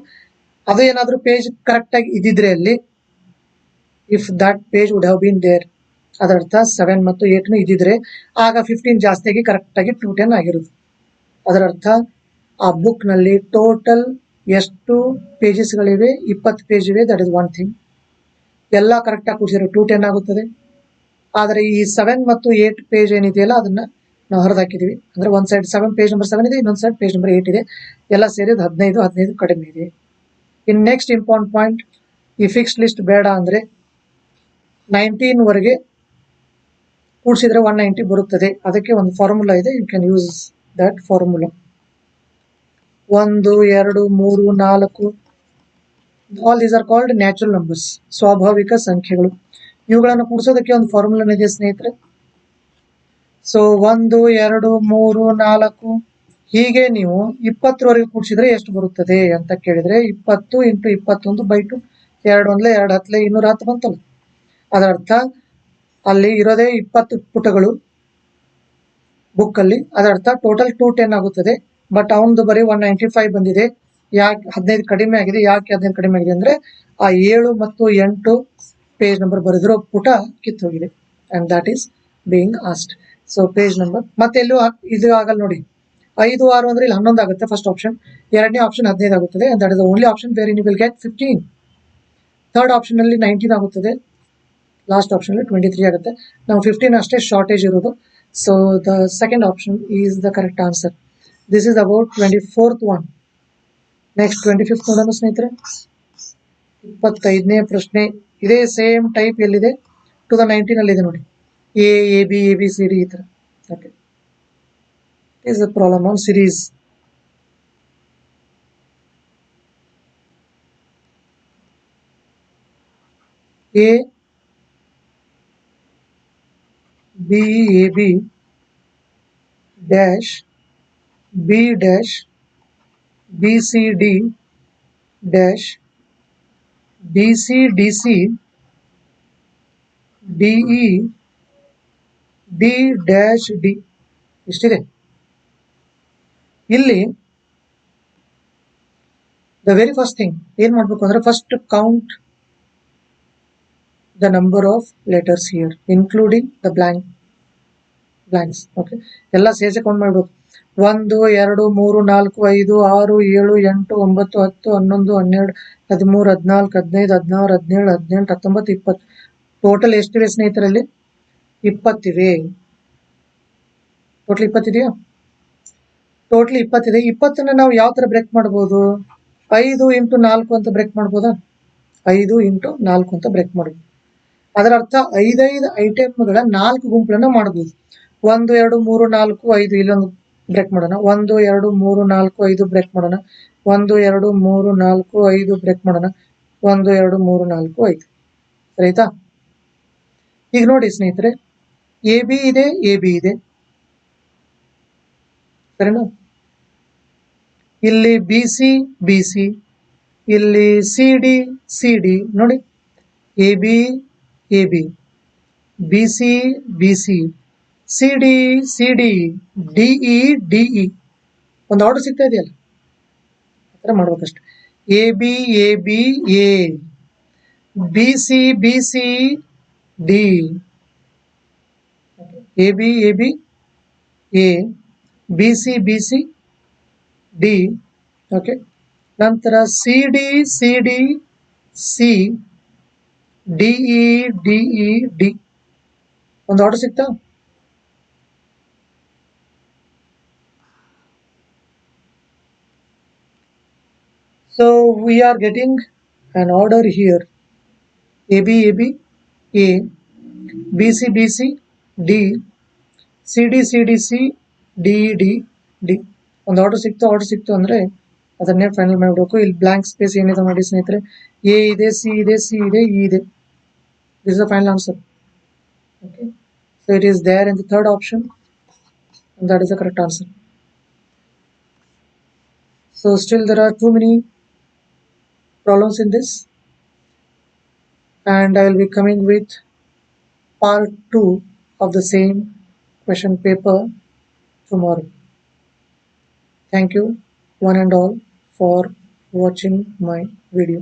ಅದು ಏನಾದ್ರೂ ಪೇಜ್ ಕರೆಕ್ಟ್ ಆಗಿ ಇದ್ದಿದ್ರೆ ಅಲ್ಲಿ, if that page would have been there, ಅದರ ಅರ್ಥ 7 ಮತ್ತು 8 ಇದ್ದಿದ್ರೆ ಆಗ 15 ಜಾಸ್ತಿಯಾಗಿ ಕರೆಕ್ಟ್ ಆಗಿ 210 ಆಗಿರುತ್ತೆ. ಅದರ ಅರ್ಥ ಆ ಬುಕ್ ನಲ್ಲಿ ಟೋಟಲ್ ಎಷ್ಟು ಪೇಜಸ್ಗಳಿವೆ? 20 ಪೇಜ್ ಇವೆ. That is one thing. ಎಲ್ಲ ಕರೆಕ್ಟ್ ಆಗಿ ಕೂಡಿಸಿದ್ರೆ 210 ಆಗುತ್ತದೆ. ಆದರೆ ಈ 7 ಮತ್ತು 8 ಪೇಜ್ ಏನಿದೆಯಲ್ಲ ಅದನ್ನ ನಾವು ಹೊರದಾಕಿದೀವಿ. ಅಂದ್ರೆ ಒಂದ್ ಸೈಡ್ 7 ಪೇಜ್ ನಂಬರ್ 7 ಇದೆ, ಇನ್ನೊಂದ್ ಸೈಡ್ ಪೇಜ್ ನಂಬರ್ 8 ಇದೆ. ಎಲ್ಲ ಸೇರಿದ 15 ಕಡಿಮೆ ಇದೆ. ಇನ್ ನೆಕ್ಸ್ಟ್ ಇಂಪಾರ್ಟೆಂಟ್ ಪಾಯಿಂಟ್, ಈ ಫಿಕ್ಸ್ಡ್ ಲಿಸ್ಟ್ ಬೇಡ ಅಂದ್ರೆ 19 ವರೆಗೆ ಕೂಡಿಸಿದ್ರೆ 190 ಬರುತ್ತದೆ. ಅದಕ್ಕೆ ಒಂದು ಫಾರ್ಮುಲಾ ಇದೆ. You can use that formula. 1, 2, 3, 4 all these are called natural numbers, ಸ್ವಾಭಾವಿಕ ಸಂಖ್ಯೆಗಳು. ಇವುಗಳನ್ನು ಕೂಡಿಸೋದಕ್ಕೆ ಒಂದು ಫಾರ್ಮುಲಾ ಇದೆ ಸ್ನೇಹಿತರೆ. ಸೊ 1, 2, 3, 4 ಹೀಗೆ ನೀವು 20ವರೆಗೆ ಕೂಡಿಸಿದ್ರೆ ಎಷ್ಟು ಬರುತ್ತದೆ ಅಂತ ಕೇಳಿದ್ರೆ 20 × 21/2. 2 1 2 10 210 ಬಂತಲ್ಲ. ಅದರ ಅರ್ಥ ಅಲ್ಲಿ ಇರೋದೇ 20 ಪುಟಗಳು ಬುಕ್ ಅಲ್ಲಿ. ಅದರ ಅರ್ಥ ಟೋಟಲ್ 210 ಆಗುತ್ತದೆ. ಬಟ್ ಅವನದು ಬರೀ 195 ಬಂದಿದೆ. ಯಾಕೆ 15 ಕಡಿಮೆ ಆಗಿದೆ? ಯಾಕೆ 15 ಕಡಿಮೆ ಆಗಿದೆ ಅಂದ್ರೆ ಆ 7 ಮತ್ತು 8 ಪೇಜ್ ನಂಬರ್ ಬರೆದಿರೋ ಪುಟ ಕಿತ್ತೋಗಿದೆ. And that is being asked. So page number ಮತ್ತೆ ಎಲ್ಲೂ ಇದು ಆಗಲ್ಲ ನೋಡಿ. 5, 6 ಅಂದ್ರೆ ಇಲ್ಲಿ 11 ಆಗುತ್ತೆ ಫಸ್ಟ್ ಆಪ್ಷನ್. ಎರಡನೇ ಆಪ್ಷನ್ 15 ಆಗುತ್ತದೆ. And that is the only option where you will get 15. Third option ಅಲ್ಲಿ 19 ಆಗುತ್ತದೆ. ಲಾಸ್ಟ್ ಆಪ್ಷನ್ ಅಲ್ಲಿ 23 ಆಗುತ್ತೆ. ನಾವು 15 ಅಷ್ಟೇ ಶಾರ್ಟೇಜ್ ಇರೋದು. So the second option is the correct answer. This is about 24th one. Next 25th ನೋಡೋಣ ಸ್ನೇಹಿತರೆ. 25ನೇ ಪ್ರಶ್ನೆ ಇದೇ ಸೇಮ್ ಟೈಪ್ ಎಲ್ಲಿದೆ? 2019 ಅಲ್ಲಿ ಇದೆ ನೋಡಿ. ABCD ಈ ತರ. Okay, is a problem on series. AB dash B dash BCD dash DC DE D dash D ಇಷ್ಟಿದೆ. ಇಲ್ಲಿ ದ ವೆರಿ ಫಸ್ಟ್ ಥಿಂಗ್ ಏನ್ ಮಾಡ್ಬೇಕು ಅಂದ್ರೆ first count the number of letters here including the blanks. Okay, ಎಲ್ಲ ಸೇರಿಸಿ count ಮಾಡ್ಬೇಕು. 1, 2, 3, 4, 5, 6, 7, 8, 9, 10, 11, 12, 13, 14, 15, 16, 17, 18, 19, 20. Total ಎಷ್ಟಿವೆ ಸ್ನೇಹಿತರಲ್ಲಿ? 20 ಇವೆ. Total 20 ಇದೆಯಾ? Total 20 ಇದೆ. 20ನ್ನ ನಾವು ಯಾವ ತರ ಬ್ರೇಕ್ ಮಾಡಬಹುದು? 5 ಇಂಟು 4 ಅಂತ ಬ್ರೇಕ್ ಮಾಡ್ಬೋದಾ? 5 ಇಂಟು 4 ಅಂತ ಬ್ರೇಕ್ ಮಾಡ್ಬೋದು. ಅದರ ಅರ್ಥ 5 ಐಟಮ್ಗಳ 4 ಗುಂಪುಗಳನ್ನ ಮಾಡಬಹುದು. 1 2 3 4 5 ಇಲ್ಲೊಂದು ಬ್ರೇಕ್ ಮಾಡೋಣ. 1 2 3 4 5 ಬ್ರೇಕ್ ಮಾಡೋಣ. 1 2 3 4 5 ಬ್ರೇಕ್ ಮಾಡೋಣ. 1 2 3 4 5. ಸರಿತಾ? ಈಗ ನೋಡಿ ಸ್ನೇಹಿತರೆ, ಎ ಬಿ ಇದೆ, ಎ ಬಿ ಇದೆ, ಸರಿನಾ? ಇಲ್ಲಿ ಬಿ ಸಿ, ಬಿ ಸಿ, ಇಲ್ಲಿ ಸಿ ಡಿ, ಸಿ ಡಿ. ನೋಡಿ, A B, A B, B C, B C, C D, C D, D E, D E. ಒಂದು ಆರ್ಡರ್ ಸಿಗ್ತಾ ಇದೆಯಲ್ಲ, ಆ ಥರ ಮಾಡ್ಬೇಕಷ್ಟೆ. A B, A B, A, B C, B C, D, A B, A B, A, B C, B C, D. Okay, ನಂತರ C D, C D, C, D E, D E, D. ಒಂದು order ಸಿಗ್ತಾ? So we are getting an order here: A B, A B, A, B C, B C, D, C D, C D, C, D, D, D. ಒಂದು order ಸಿಕ್ತು ಅಂದ್ರೆ ಅದನ್ನೇ final ಮಾಡಬೇಕು. ಇಲ್ಲಿ blank space ಏನಿದೆ ಮಾಡಿ ಸ್ನೇಹಿತರೆ, ಎ ಇದೆ, ಸಿ ಇದೆ, ಸಿ ಇದೆ, ಇ ಇದೆ. This is the final answer. Okay, so it is there in the third option, and that is the correct answer. So still there are too many problems in this, and I will be coming with part 2 of the same question paper tomorrow. Thank you one and all for watching my video.